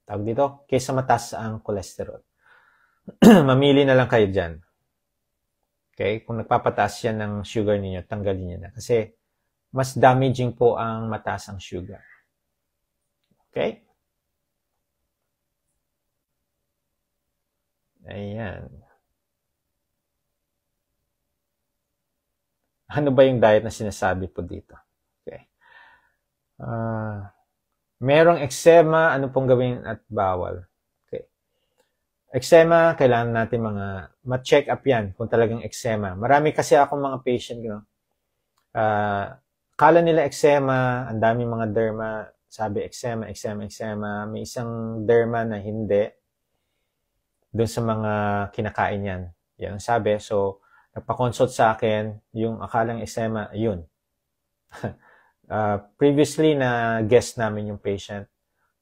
Speaker 1: Tawag dito, kaysa mataas ang cholesterol. Mamili na lang kayo dyan. Okay? Kung nagpapataas yan ng sugar ninyo, tanggalin nyo na. Kasi, mas damaging po ang mataas ang sugar. Okay? Ayan. Ano ba yung diet na sinasabi po dito? Okay. Merong eczema, ano pong gawin at bawal? Okay. Eczema, kailangan natin ma-check up yan kung talagang eczema. Marami kasi akong mga patient, you know, kala nila eczema, ang daming mga derma, sabi eczema. May isang derma na hindi. Doon sa mga kinakain yan. Yan ang sabi. So, nagpa-consult sa akin, yung akalang eczema, yun. Previously na guest namin yung patient,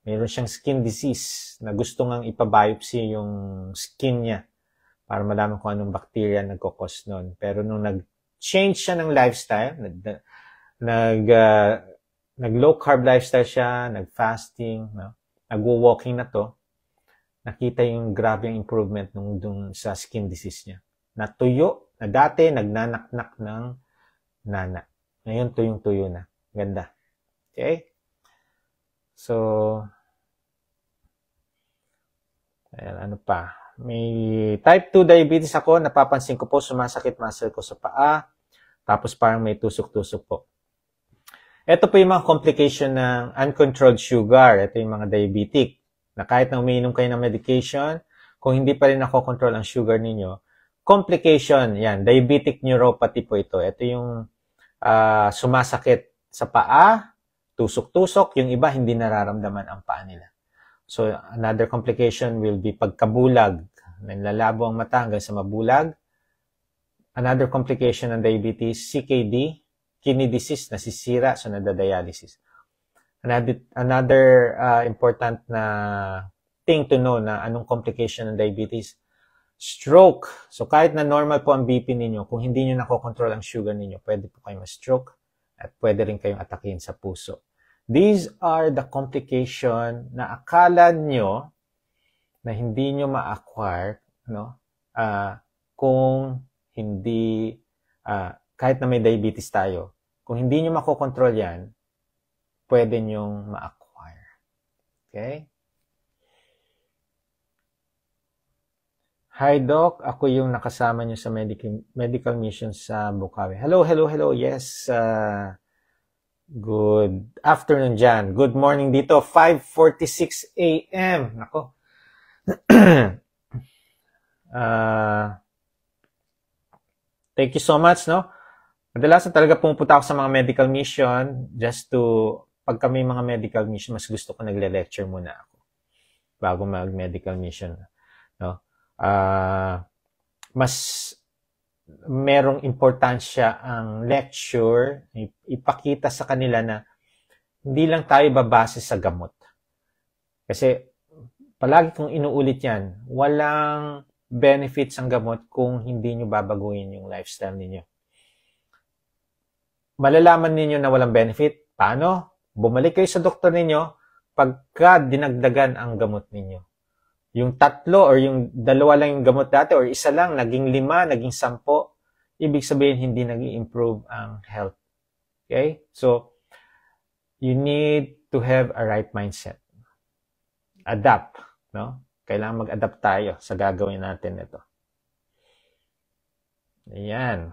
Speaker 1: mayroon siyang skin disease na gusto ngang ipa-biopsy yung skin niya para malaman kung anong bacteria nagkakos nun. Pero nung nag-change siya ng lifestyle, nag-low carb lifestyle siya, nag-fasting, no? Nag-walking na to, nakita yung grabe yung improvement nung sa skin disease niya. Natuyo, na dati nagnanaknak ng nana. Ngayon tuyong-tuyo na. Ganda. Okay? So, ayan, ano pa? May type 2 diabetes ako. Napapansin ko po, sumasakit muscle ko sa paa. Tapos parang may tusok-tusok po. Ito po yung mga complication ng uncontrolled sugar. Ito yung mga diabetic. Na kahit na umiinom kayo ng medication, kung hindi pa rin nakokontrol ang sugar ninyo, complication, yan, diabetic neuropathy po ito. Ito yung sumasakit sa paa, tusok-tusok, yung iba hindi nararamdaman ang paa nila. So, another complication will be pagkabulag, nanlalabo ang mata hanggang sa mabulag. Another complication ng diabetes, CKD, kidney disease, nasisira, so nadadialysis. Another important na thing to know na anong complication ng diabetes, stroke. So, kahit na normal po ang BP ninyo, kung hindi nyo nakokontrol ang sugar ninyo, pwede po kayo ma-stroke at pwede rin kayong atakin sa puso. These are the complication na akala nyo na hindi nyo ma-acquire, no? Kung hindi, kahit na may diabetes tayo, kung hindi nyo makokontrol yan, pwede nyong ma-acquire. Okay? Hi, Doc. Ako yung nakasama niyo sa medical mission sa Bukawi. Hello. Yes. Good afternoon dyan. Good morning dito. 5:46 a.m. Nako. Thank you so much, no? Kadalasan talaga pumupunta ako sa mga medical mission pag kami mga medical mission, mas gusto ko nagle-lecture muna ako bago mag-medical mission, no? Mas merong importansya ang lecture, ipakita sa kanila na hindi lang tayo babase sa gamot. Kasi palagi kong inuulit yan, walang benefits ang gamot kung hindi nyo babaguhin yung lifestyle ninyo. Malalaman ninyo na walang benefit. Paano? Bumalik kayo sa doktor ninyo pagka dinagdagan ang gamot ninyo. Yung 3 or yung 2 lang yung gamot dati or isa lang, naging 5, naging 10, ibig sabihin hindi nag-i-improve ang health. Okay? So, you need to have a right mindset. Adapt, no? Kailangan mag-adapt tayo sa gagawin natin ito. Ayan.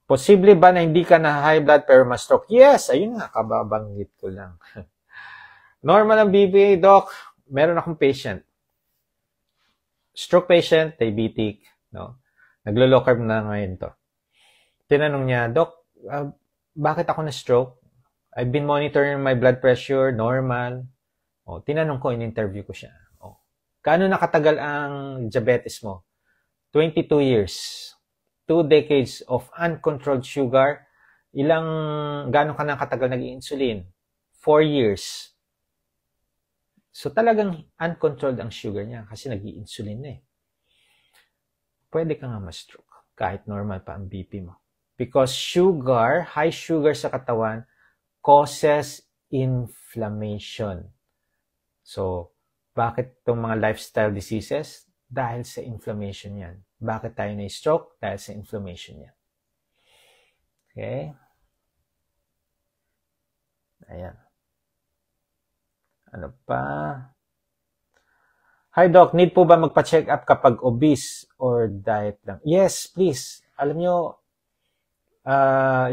Speaker 1: Posible ba na hindi ka na high blood pero ma-stroke? Yes, ayun nga, kababanggit ko lang. Normal ang BPA, Doc. Meron akong patient. Stroke patient, diabetic, no? Naglo-low carb na ngayon to. Tinanong niya, Doc, bakit ako na-stroke? I've been monitoring my blood pressure, normal. Tinanong ko, in-interview ko siya. Gaano nakatagal ang diabetes mo? 22 years. 2 decades of uncontrolled sugar. Gaano ka nakatagal nag-insulin? 4 years. So talagang uncontrolled ang sugar niya kasi nag-insulin na eh. Pwede ka nga ma-stroke kahit normal pa ang BP mo. Because high sugar sa katawan causes inflammation. So, bakit itong mga lifestyle diseases? Dahil sa inflammation yan. Bakit tayo na-stroke? Dahil sa inflammation yan. Okay? Ayan. Ano pa? Hi Doc, need po ba magpa-check up kapag obese or diet lang? Yes, please. Alam nyo,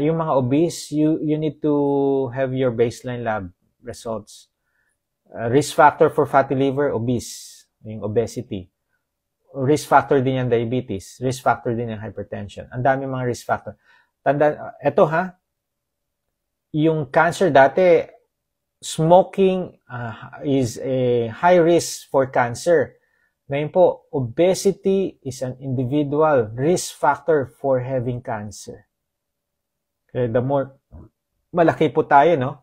Speaker 1: yung mga obese, you need to have your baseline lab results. Risk factor for fatty liver, obese. Yung obesity. Risk factor din yung diabetes. Risk factor din yung hypertension. Ang dami mga risk factor. Eto ha, yung cancer dati, smoking is a high risk for cancer. Ngayon po, obesity is an individual risk factor for having cancer. Kaya the more malaki po tayo, no?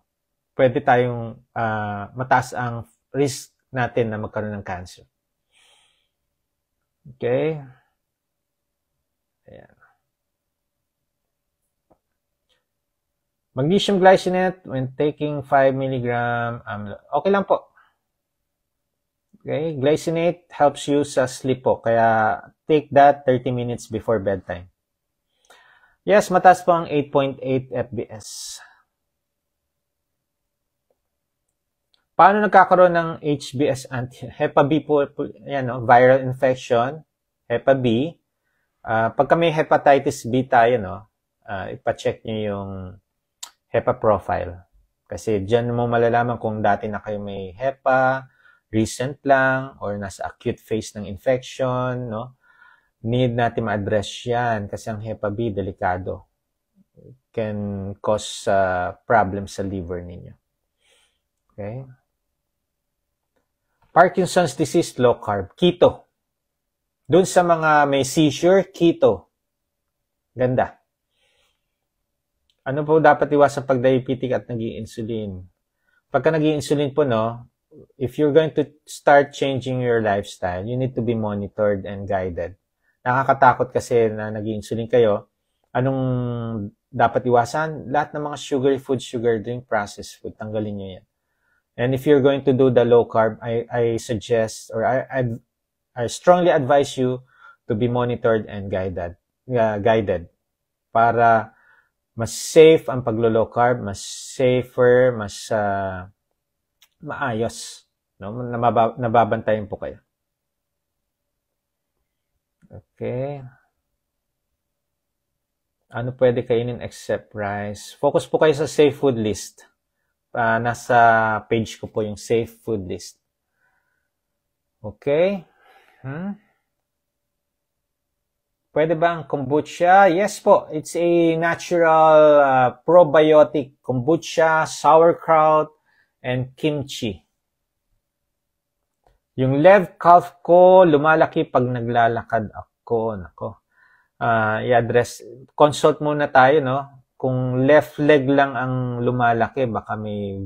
Speaker 1: Pwede tayong mataas ang risk natin na magkaroon ng cancer. Okay? Ayan. Magnesium glycinate when taking 5 mg okay lang po. Okay? Glycinate helps you sa sleep po. Kaya take that 30 minutes before bedtime. Yes, mataas po ang 8.8 FBS. Paano nagkakaroon ng HBs Hepa B po, yan, no? Viral infection, Hepa B. Pagka may hepatitis B tayo, no? Ipa-check nyo yung Hepa profile. Kasi dyan mo malalaman kung dati na kayo may Hepa, recent lang, or nasa acute phase ng infection, no? Need natin ma-address yan kasi ang Hepa B, delikado. Can cause problems sa liver ninyo. Okay? Parkinson's disease, low carb. Keto. Doon sa mga may seizure, keto. Ganda. Ano po dapat iwasan pag diabetic at nag-i-insulin? Pagka nag-i-insulin po, no, if you're going to start changing your lifestyle, you need to be monitored and guided. Nakakatakot kasi na nag-i-insulin kayo. Anong dapat iwasan? Lahat ng mga sugary food, sugar drink, processed food, tanggalin nyo yan. And if you're going to do the low carb, I suggest or I strongly advise you to be monitored and guided para mas safe ang paglo-low carb, mas safer, mas maayos, no? Nababantayan po kayo. Okay. Ano pwede kainin except rice? Focus po kayo sa safe food list. Nasa page ko po yung safe food list. Okay? Pwede ba ang kombucha? Yes po. It's a natural probiotic. Kombucha, sauerkraut, and kimchi. Yung left calf ko, lumalaki pag naglalakad ako. Nako. I-address. Consult muna tayo, no? Kung left leg lang ang lumalaki, baka may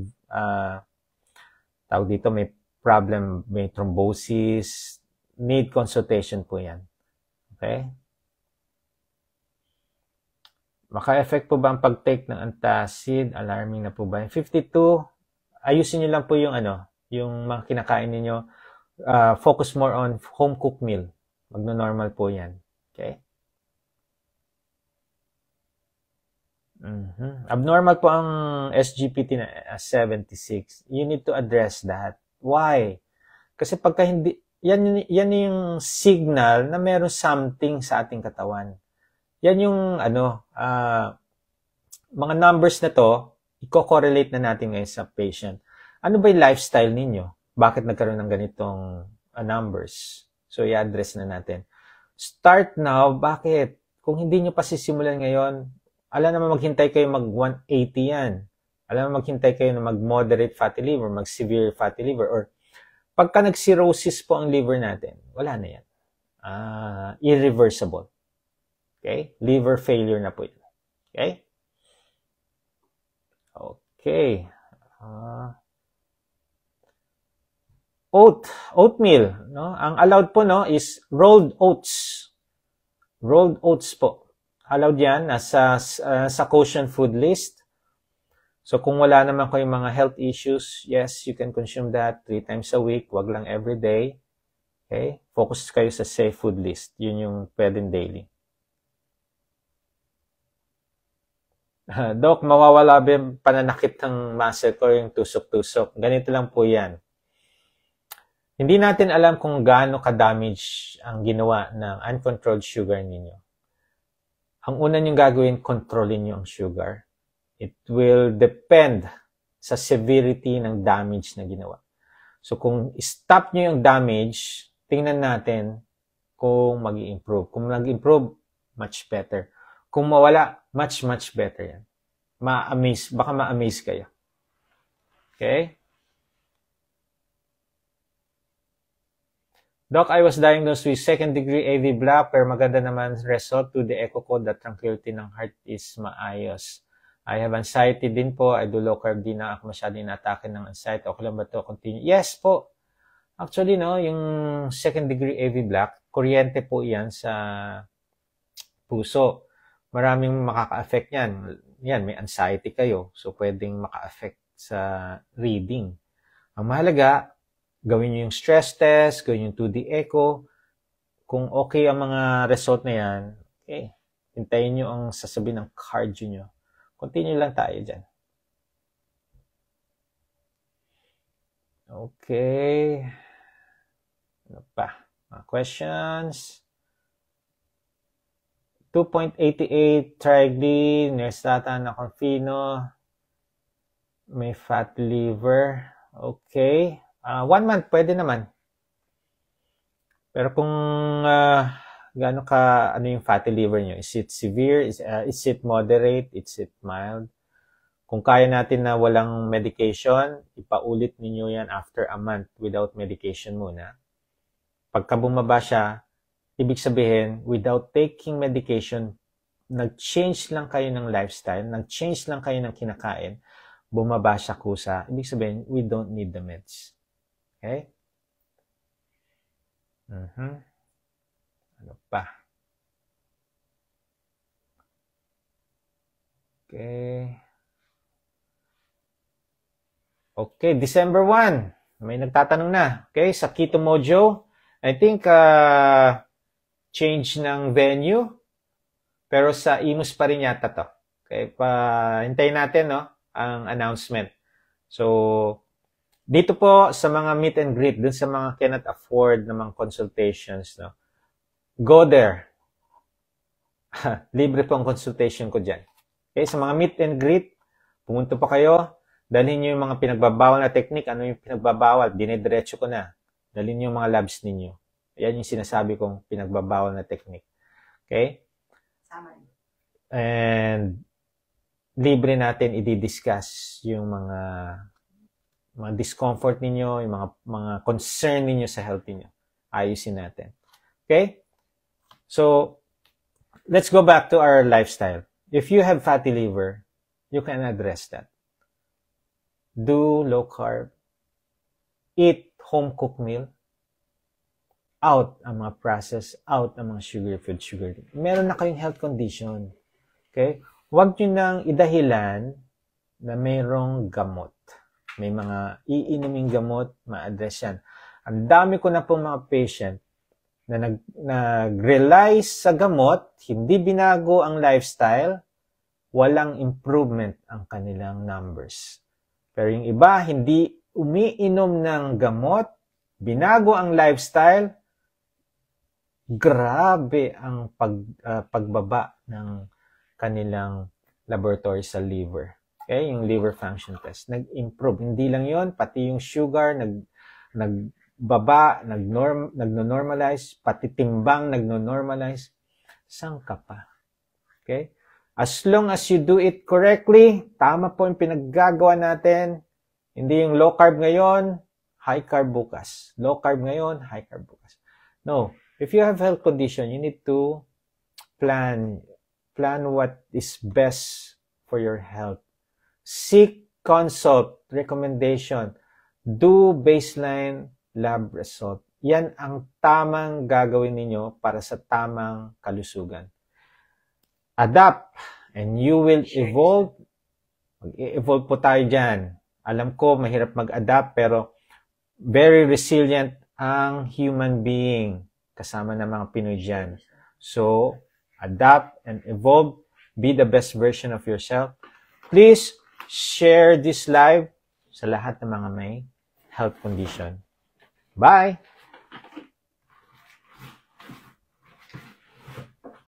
Speaker 1: tawag dito, may problem, may thrombosis. Need consultation po yan. Okay? Maka-effect po ba ang pag-take ng antacid? Alarming na po ba? 52, ayusin nyo lang po yung yung mga kinakain ninyo. Focus more on home-cooked meal. Magno-normal po yan. Okay? Abnormal po ang SGPT na 76. You need to address that. Why? Kasi pagka hindi, yan yung signal na meron something sa ating katawan. Yan yung mga numbers na to, i-correlate na natin ngayon sa patient. Ano ba yung lifestyle ninyo? Bakit nagkaroon ng ganitong numbers? So, i-address na natin. Start now, bakit? Kung hindi nyo pa sisimulan ngayon, alam naman maghintay kayo mag-180 yan. Alam naman maghintay kayo na mag-moderate fatty liver, mag-severe fatty liver, or pagka nag-cirrhosis po ang liver natin, wala na yan. Irreversible. Okay? Liver failure na po yun. Okay? Okay. Oatmeal. No? Ang allowed po no, is rolled oats. Rolled oats po. Allowed yan sa kosher food list. So kung wala naman kayong mga health issues, yes, you can consume that 3 times a week. Wag lang every day. Okay? Focus kayo sa safe food list. Yun yung pwedeng daily. Doc, mawawala ba yung pananakit ng muscle ko, yung tusok-tusok? Ganito lang po yan. Hindi natin alam kung gaano ka-damage ang ginawa ng uncontrolled sugar ninyo. Ang una niyong gagawin, kontrolin niyo ang sugar. It will depend sa severity ng damage na ginawa. So kung stop niyo yung damage, tingnan natin kung mag-i-improve. Kung mag-improve, much better. Kung mawala, much better yan. Baka ma-amaze kayo. Okay? Doc, I was diagnosed with second-degree AV block pero maganda naman result to the echo ko that tranquility ng heart is maayos. I have anxiety din po. I do low carb din na ako masyadong inatake ng anxiety. Okay lang ba ito? Continue? Yes po. Actually, no, yung second-degree AV block, kuryente po yan sa puso. Maraming makaka-affect yan. Yan, may anxiety kayo. So, pwedeng maka-affect sa reading. Ang mahalaga, gawin nyo yung stress test, gawin yung 2D echo. Kung okay ang mga result na yan, okay, hintayin nyo ang sasabihin ng cardio nyo. Continue lang tayo dyan. Okay. Ano pa? Questions? 2.88 trigly, Nersata na Confino, may fat liver. Okay. 1 month, pwede naman. Pero kung gaano ka, ano yung fatty liver nyo? Is it severe? Is it moderate? Is it mild? Kung kaya natin na walang medication, ipaulit ninyo yan after a month without medication muna. Pagka bumaba siya, ibig sabihin, without taking medication, nag-change lang kayo ng lifestyle, nag-change lang kayo ng kinakain, bumaba siya kusa. Ibig sabihin, we don't need the meds. Okay? Ano pa? Okay. Okay, December 1. May nagtatanong na. Okay, sa Keto Mojo, I think, change ng venue, pero sa Imus pa rin yata to. Okay, hintayin natin, no, ang announcement. So, dito po sa mga meet and greet, dun sa mga cannot afford na mga consultations, no, go there. Libre po ang consultation ko dyan. Okay, sa mga meet and greet, pumunta pa kayo, dalhin nyo yung mga pinagbabawal na technique. Ano yung pinagbabawal? Dinidiretso ko na. Dalhin niyo yung mga labs ninyo. Yan yung sinasabi kong pinagbabawal na technique. Okay?
Speaker 2: Summary.
Speaker 1: And libre natin i-discuss yung mga discomfort ninyo, yung mga concern ninyo sa health niyo. Ayusin natin. Okay? So, let's go back to our lifestyle. If you have fatty liver, you can address that. Do low carb. Eat home cooked meal. Out ang mga processed, out ang mga sugar. Meron na kayong health condition. Okay? Huwag nyo nang idahilan na mayroong gamot. May mga iinuming gamot, ma-address yan. Ang dami ko na pong mga patient na nag-rely sa gamot, hindi binago ang lifestyle, walang improvement ang kanilang numbers. Pero yung iba, hindi umiinom ng gamot, binago ang lifestyle, grabe ang pagbaba ng kanilang laboratory sa liver. Okay, yung liver function test. Nag-improve. Hindi lang yon, pati yung sugar, nagbaba, nagno-normalize, pati timbang nagno-normalize. Saan ka pa? Okay? As long as you do it correctly, tama po yung pinaggagawa natin. Hindi yung low carb ngayon, high carb bukas. Low carb ngayon, high carb bukas. No. If you have health condition, you need to plan what is best for your health. Seek consult, recommendation. Do baseline lab result. Yan ang tamang gagawin ninyo para sa tamang kalusugan. Adapt and you will evolve. Mag-evolve po tayo dyan. Alam ko, mahirap mag-adapt pero very resilient ang human being kasama ng mga Pinoy dyan. So, adapt and evolve. Be the best version of yourself. Please share this live sa lahat ng mga may health condition. Bye!